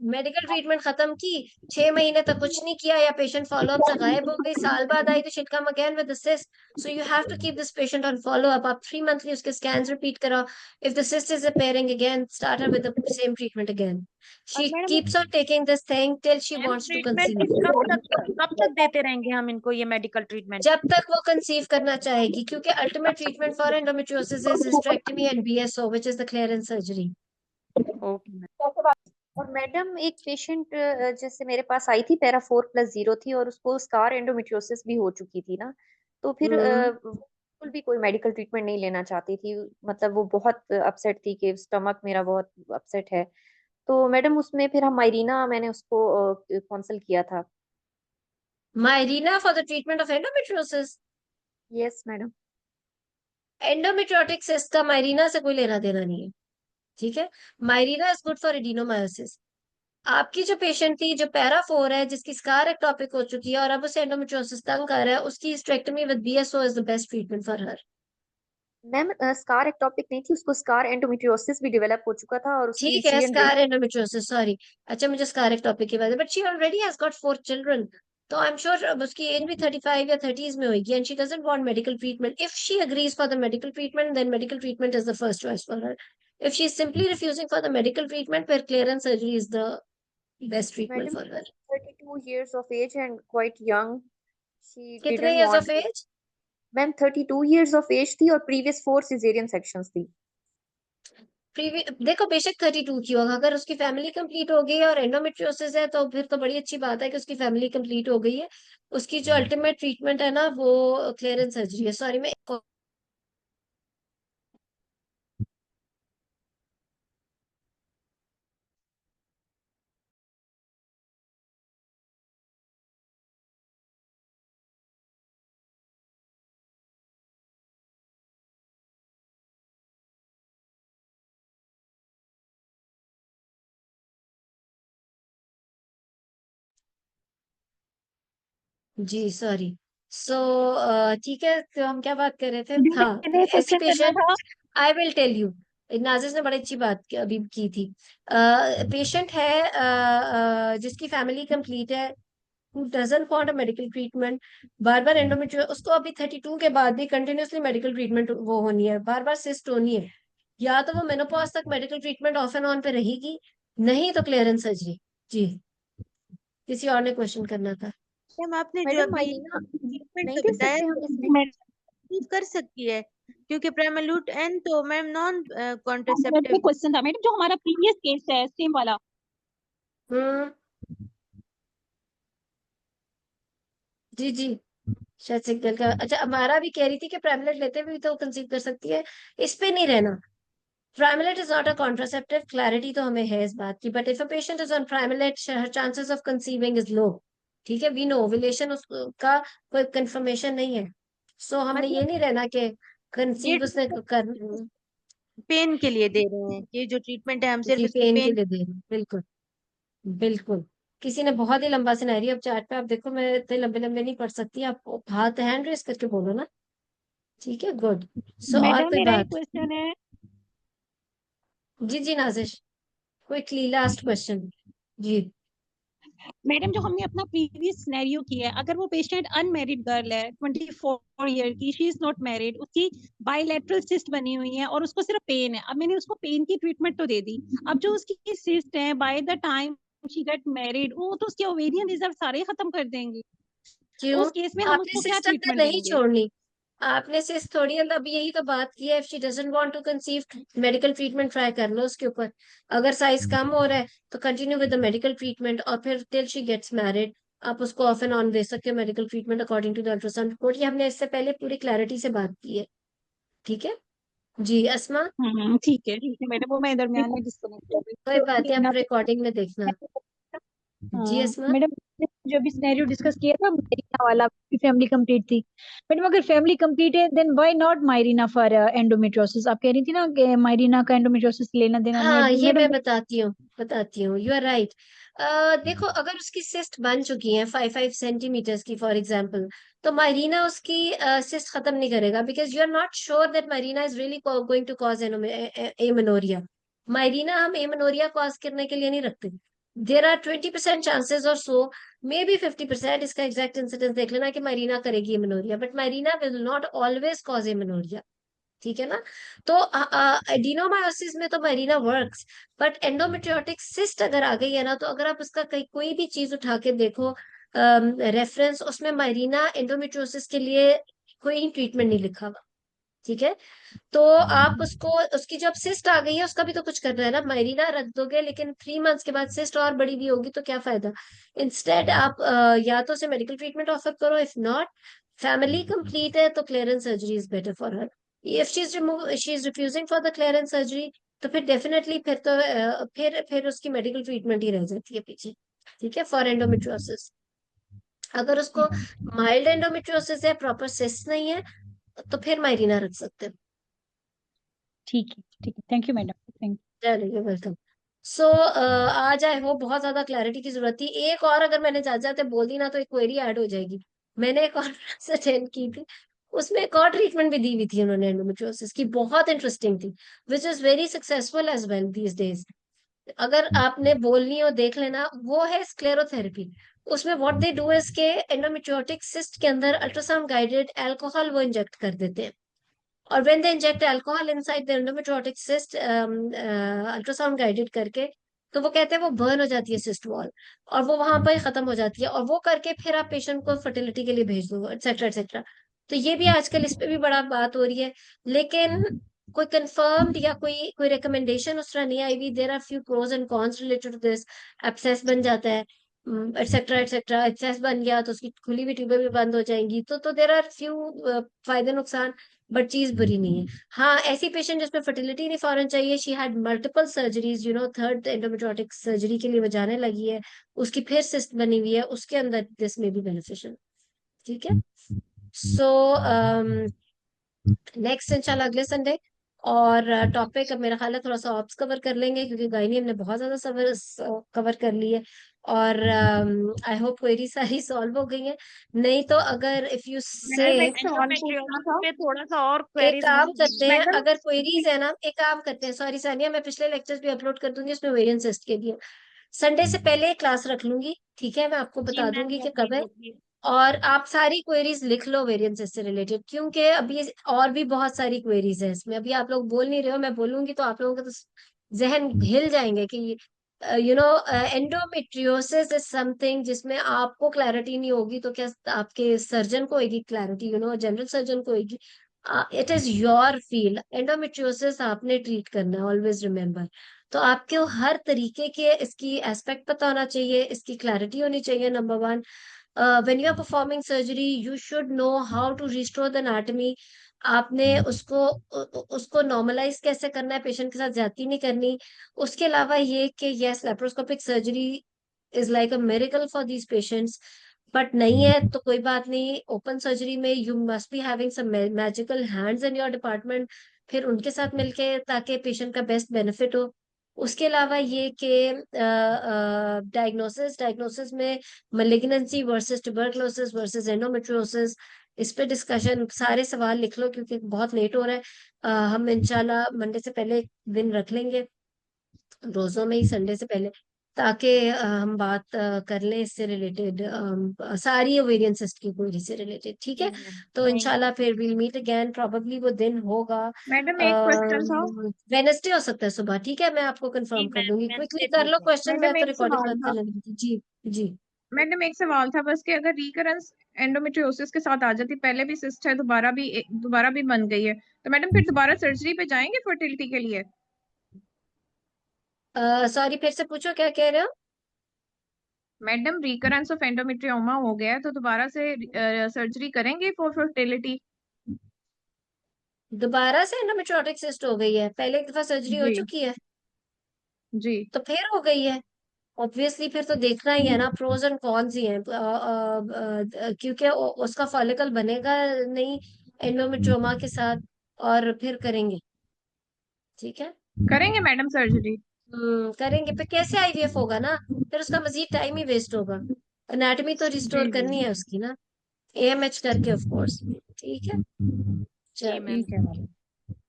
मेडिकल ट्रीटमेंट खत्म की, 6 महीने तक कुछ नहीं किया या पेशेंट फॉलोअप से गायब हो गई, साल बाद आई तो she'll come again with the cyst. So you have to keep this patient on follow up. आप 3 मंथली उसके स्कैन्स रिपीट कराओ। If the cyst is appearing again, start her with the same treatment again. और She madam keeps on taking this thing till she ma'am wants to treatment conceive। कब तक देते रहेंगे हम इनको ये मेडिकल ट्रीटमेंट? जब तक वो कंसीव करना चाहेगी, क्योंकि ultimate treatment for endometriosis is hysterectomy and BSO, which is the clearance surgery। Okay. और मैडम एक पेशेंट जैसे मेरे पास आई थी, पैरा 4+0 थी और उसको स्कार एंडोमेट्रियोसिस भी हो चुकी थी ना, तो फिर बिल्कुल भी कोई मेडिकल ट्रीटमेंट नहीं लेना चाहती थी। मतलब वो बहुत अपसेट थी कि स्टमक मेरा बहुत अपसेट है। तो मैडम उसमें फिर हम मायरीना, मैंने उसको काउंसल किया था। Mirena for the treatment of endometriosis? Yes madam. Endometriotic cyst का मायरीना से कोई लेना देना नहीं है, ठीक है। मायरीना इज गुड फॉर एडिनोमायोसिस। आपकी जो पेशेंट थी जो पैरा 4 है, जिसकी स्कार एक्टोपिक हो चुकी है और अब उसे एंडोमेट्रियोसिस तंग कर रहा है, उसकी hysterectomy with BSO is the best treatment for her. Ma'am scar ectopic नहीं थी, उसको स्कार एंडोमेट्रियोसिस भी डेवलप हो चुका था और उसकी ठीक है, GN स्कार एंडोमेट्रियोसिस, सॉरी। अच्छा, मुझे स्कार एक्टोपिक की बात है, but she already has got 4 children, तो आई एम श्योर उसकी एज भी 35 या 30s में होगी and she doesn't want medical treatment. If she agrees for the medical treatment, then medical treatment is the first choice for her. If she is simply refusing for the medical treatment, where clearance surgery is the best treatment madam for her. 32 years of age and quite young. She कितने didn't years want of to. age? Ma'am 32 years of age थी और previous 4 cesarean sections थी। देखो, बेशक 32 की होगा, अगर उसकी फैमिली कंप्लीट हो गई है और एंडोमेट्रियोसिस है तो फिर तो बड़ी अच्छी बात है कि उसकी फैमिली कंप्लीट हो गई है। उसकी जो अल्टीमेट ट्रीटमेंट है ना वो क्लियरेंस सर्जरी है। सॉरी, मैं जी सॉरी। सो ठीक है, तो हम क्या बात कर रहे थे? हाँ, मैंने ऐसी क्वेश्चन करना पेशेंट था। I will tell you. Nazish ने बड़ी अच्छी बात अभी की थी। पेशेंट है जिसकी फैमिली कंप्लीट है, who doesn't want a medical treatment, बार बार एंडोमेट्रियो, उसको अभी 32 के बाद भी कंटिन्यूसली मेडिकल ट्रीटमेंट वो होनी है, बार बार सिस्ट होनी है। या तो वो मेनोपॉज तक medical treatment of and on पे रहेगी, नहीं तो क्लियरेंस सर्जरी। जी, किसी और ने क्वेश्चन करना था? मैम आपने जो मैडम अभी मायरीना ट्रीटमेंट नहीं जो दे बताया सकते हम इसमें? यूज कर सकती है क्योंकि प्रेमालूट एन तो मैम नॉन मेरा कॉन्ट्रासेप्टिव क्वेश्चन था मैडम, जो हमारा प्रीवियस केस है सेम वाला, हम्म, जी जी, शायद सिग्नल का। अच्छा, हमारा भी कह रही थी कि प्रेमलेट लेते हुए भी तो कंसीव कर सकती है, इस पे नहीं रहना। Framilet is not a contraceptive, clarity तो हमें है इस बात की, but if a patient is on Framilet, her chances of conceiving is low. ठीक है, we know ovulation उसका कोई confirmation नहीं है, so हमने ये नहीं रहना कि ये conceive उसने कर पेन के लिए दे रहे हैं, ये जो ट्रीटमेंट है हम सिर्फ जी इसकी पेन के पेन लिए दे रहे हैं, बिल्कुल बिल्कुल। किसी ने बहुत ही लंबा सिनेरियो अब चैट पे, आप देखो मैं इतने लंबे लंबे नहीं पढ़ सकती, आप हाथ हैंड रेस करके बोलो ना, ठीक है, गुड। सो और मैडम कोई मेरा एक बात? क्वेश्चन है। जी नाजिश, क्विकली लास्ट क्वेश्चन जी। मैडम जो हमने अपना प्रीवियस सिनेरियो किया है, अगर वो पेशेंट अनमैरिड गर्ल है 24 ईयर की, शी इज नॉट मैरिड, उसकी बायलैटरल सिस्ट बनी हुई है और उसको सिर्फ पेन है, अब मैंने उसको पेन की ट्रीटमेंट तो दे दी, अब जो उसकी सिस्ट है by the time she get married वो तो उसके ओवेरियन रिजर्व सारे खत्म कर देंगे, क्यों? उस केस में हम आपने उसको क्या सिस्ट अंदर ट्रीटमेंट नहीं देंगे? छोड़नी, आपने सिस्ट थोड़ी अंदर, अभी यही तो बात की है, if she doesn't want to conceive medical treatment try कर लो उसके ऊपर, अगर साइज कम हो रहा है तो continue with the medical treatment, और फिर टिल शी गेट्स मैरिड आप उसको ऑफ एंड ऑन दे सकते हो medical treatment according to the ultrasound report. ये हमने इससे पहले पूरी क्लैरिटी से बात की है, ठीक है जी। अस्मा, ठीक है मैडम, वो मैं दरमियान में डिस्कनेक्ट हो कोई बात नहीं, आप गई। रिकॉर्डिंग में देखना जी। अस्मा, मैडम जो अभी सिनेरियो डिस्कस किया था मायरीना वाला, फैमिली कंप्लीट थी मैडम, अगर फैमिली कंप्लीट है then why not Mirena for endometriosis? आप कह रही थी ना कि मायरीना का एंडोमेट्रियोसिस लेना देना नहीं हाँ है ये मैडम। मैं बताती हूँ, यू आर राइट। देखो अगर उसकी सिस्ट बन चुकी है 5 5 सेंटीमीटर्स की फॉर एग्जाम्पल, तो मायरीना उसकी सिस्ट खत्म नहीं करेगा, because you are not sure that Mirena is really going to cause amenorrhoea. Mirena हम एमेनोरिया कॉज करने के लिए नहीं रखते, देर आर 20% चांसेस और सो, मे बी 50%, इसका एग्जैक्ट इंसिडेंस देख लेना कि मायरीना करेगी amenorrhoea, but Mirena will not always cause amenorrhoea, ठीक है ना। तो एडिनोमायोसिस में तो Mirena works, but endometriotic cyst अगर आ गई है ना, तो अगर आप उसका कोई भी चीज उठा के देखो रेफरेंस, उसमें मरीना एंडोमेट्रियोसिस के लिए कोई ट्रीटमेंट नहीं लिखा हुआ, ठीक है। तो आप उसको, उसकी जब सिस्ट आ गई है उसका भी तो कुछ करना है ना, मरीना रख दोगे लेकिन 3 मंथ्स के बाद सिस्ट और बड़ी भी होगी तो क्या फायदा। इंस्टेड आप या तो उसे मेडिकल ट्रीटमेंट ऑफर करो, इफ नॉट फैमिली कंप्लीट है तो clearance surgery is better for her. If she is refusing for the clearance surgery, तो फिर डेफिनेटली फिर तो फिर उसकी मेडिकल ट्रीटमेंट ही रह जाती है पीछे, ठीक है, फॉर एंडोमेट्रियोसिस। अगर उसको माइल्ड एंडोमेट्रियोसिस है, प्रॉपर सिस्ट नहीं है, तो फिर मायरीना रख सकते हैं। ठीक है, थैंक यू मैडम, थैंक चलिए वेलकम। सो आज आई होप बहुत ज्यादा क्लैरिटी की जरूरत थी, एक और अगर मैंने जाते जाते बोल दी ना तो एक क्वेरी ऐड हो जाएगी। मैंने एक कॉन्फ्रेंस अटेंड की थी, उसमें एक और ट्रीटमेंट भी दी हुई थी उन्होंने एंडोमेट्रियोसिस की, बहुत इंटरेस्टिंग थी, which is very successful as well these days. अगर आपने बोलनी हो देख लेना, वो है स्क्लेरोथेरेपी। उसमें व्हाट दे डू इज के एंडोमेट्रियोटिक सिस्ट के अंदर अल्ट्रासाउंड गाइडेड अल्कोहल वो इंजेक्ट कर देते हैं, और when they inject alcohol inside the endometriotic cyst ultrasound guided करके, तो वो कहते हैं वो बर्न हो जाती है सिस्ट वॉल, और वो वहां पर ही खत्म हो जाती है, और वो करके फिर आप पेशेंट को फर्टिलिटी के लिए भेज दो, एक्सेट्रा एक्सेट्रा। तो ये भी आजकल इस पे भी बड़ा बात हो रही है, लेकिन कोई कंफर्म्ड या कोई कोई रिकमेंडेशन उस तरह नहीं आई हुई। There are few pros and cons related to this, abscess बन जाता है एक्सेट्रा एक्सेट्रा, एक्सेस बन गया तो उसकी खुली हुई ट्यूबें भी बंद हो जाएंगी, तो देयर आर फ्यू फायदे नुकसान, बट चीज बुरी नहीं है। हाँ ऐसी पेशेंट जिसमें फर्टिलिटी नहीं फौरन चाहिए, she had multiple surgeries, you know third endometriotic surgery के लिए वो जाने लगी है, उसकी फिर सिस्ट बनी हुई है, उसके अंदर दिस में भी बेनिफिशियल, ठीक है। सो नेक्स्ट इंशाल्लाह अगले संडे, और टॉपिक अब मेरा ख्याल है थोड़ा सा ऑप्स कवर कर लेंगे, क्योंकि गायनी हमने बहुत ज्यादा कवर कर ली है, और आई होप क्वेरी सारी सॉल्व हो गई है। नहीं तो अगर इफ यू से मैडम एक सवाल पूछना एंडोमेट्रियोसिस था। पे थोड़ा सा और एक क्वेरीज काम करते हैं, मैडम अगर क्वेरीज है ना, एक काम करते हैं, सॉरी सानिया, मैं पिछले लेक्चर्स भी अपलोड कर दूंगी उसमें वेरिएंस टेस्ट के लिए, संडे से पहले क्लास रख लूंगी, ठीक है, मैं आपको जी बता मैम दूंगी कि कब है, डेफिनेटली। और आप सारी क्वेरीज लिख लो वेरिएंसेस से रिलेटेड, क्योंकि अभी और भी बहुत सारी क्वेरीज है इसमें, अभी आप लोग बोल नहीं रहे हो, मैं बोलूंगी तो आप लोगों का तो जहन हिल जाएंगे कि you know endometriosis is something जिसमें आपको क्लैरिटी नहीं होगी तो क्या आपके सर्जन को होगी clarity, you know general surgeon को होगी। It is your field, endometriosis आपने ट्रीट करना है, ऑलवेज रिमेम्बर। तो आपको हर तरीके के इसकी एस्पेक्ट पता होना चाहिए, इसकी क्लैरिटी होनी चाहिए, number one. When you are performing surgery, you should know how to restore the anatomy, आपने उसको नॉर्मलाइज कैसे करना है, पेशेंट के साथ ज्यादती नहीं करनी। उसके अलावा ये कि yes laparoscopic surgery is like a miracle for these patients, but नहीं है तो कोई बात नहीं, ओपन सर्जरी में you must be having some magical hands in your department, फिर उनके साथ मिलके ताकि पेशेंट का बेस्ट बेनिफिट हो। उसके अलावा ये कि डायग्नोसिस में malignancy versus tuberculosis versus endometriosis, इस पे डिस्कशन, सारे सवाल लिख लो क्योंकि बहुत लेट हो रहा है। हम इंशाल्लाह मंडे से पहले दिन रख लेंगे, रोजों में ही संडे से पहले, ताकि हम बात कर लें इससे रिलेटेड, सारी ओवेरियन सिस्ट की क्वेरी से रिलेटेड, ठीक है। तो इंशाल्लाह फिर विल मीट अगेन, प्रोबेबली वो दिन होगा मैडम एक क्वेश्चन था। वेडनेसडे हो सकता है सुबह, ठीक है, मैं आपको जी कंफर्म कर मैम, दूंगी। वेडनेसडे क्विकली कर लो ठीक है। क्वेश्चन, मैं मैडम तो एक रिकॉर्डिंग सवाल बंद था। कर लगी थी। जी जी। मैडम एक सवाल था बस कि अगर रिकरेंस एंडोमेट्रियोसिस के साथ आ जाती, पहले भी सिस्ट है, दोबारा भी बन गई है, तो मैडम फिर दोबारा सर्जरी पे जाएंगे फर्टिलिटी के लिए? सॉरी, फिर से पूछो, क्या कह रहे हो? मैडम रिकरेंस ऑफ एंडोमेट्रियोमा हो गया है तो दोबारा से सर्जरी करेंगे फॉर फर्टिलिटी? दोबारा से एंडोमेट्रियोटिक सिस्ट हो गई है? पहले एक दफा सर्जरी हो जी चुकी है जी। तो फिर हो गई है? ऑब्वियसली फिर तो देखना ही है ना, प्रोज एंड कॉन्स ही हैं, क्योंकि उसका फॉलिकल बनेगा नहीं एंडोमेट्रियोमा के साथ, और फिर करेंगे, ठीक है। करेंगे मैडम सर्जरी? करेंगे, फिर कैसे आईवीएफ होगा ना, फिर उसका मजीद टाइम ही वेस्ट होगा। एनाटॉमी तो जी रिस्टोर जी करनी है उसकी ना, एएमएच करके ऑफ कोर्स, ठीक है। जी मैम। ठीक है मैडम।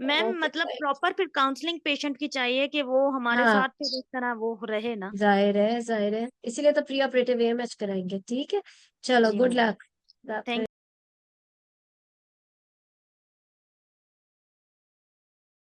मैम ओके मतलब फाइन। प्रॉपर फिर काउंसलिंग पेशेंट की चाहिए कि वो हमारे हाँ, साथ फिर इस तरह वो रहे ना। जाहिर है, इसीलिए तो प्री ऑपरेटिव एएमएच कराएंगे, ठीक है। चलो, जी गुड मैम। लक। थैंक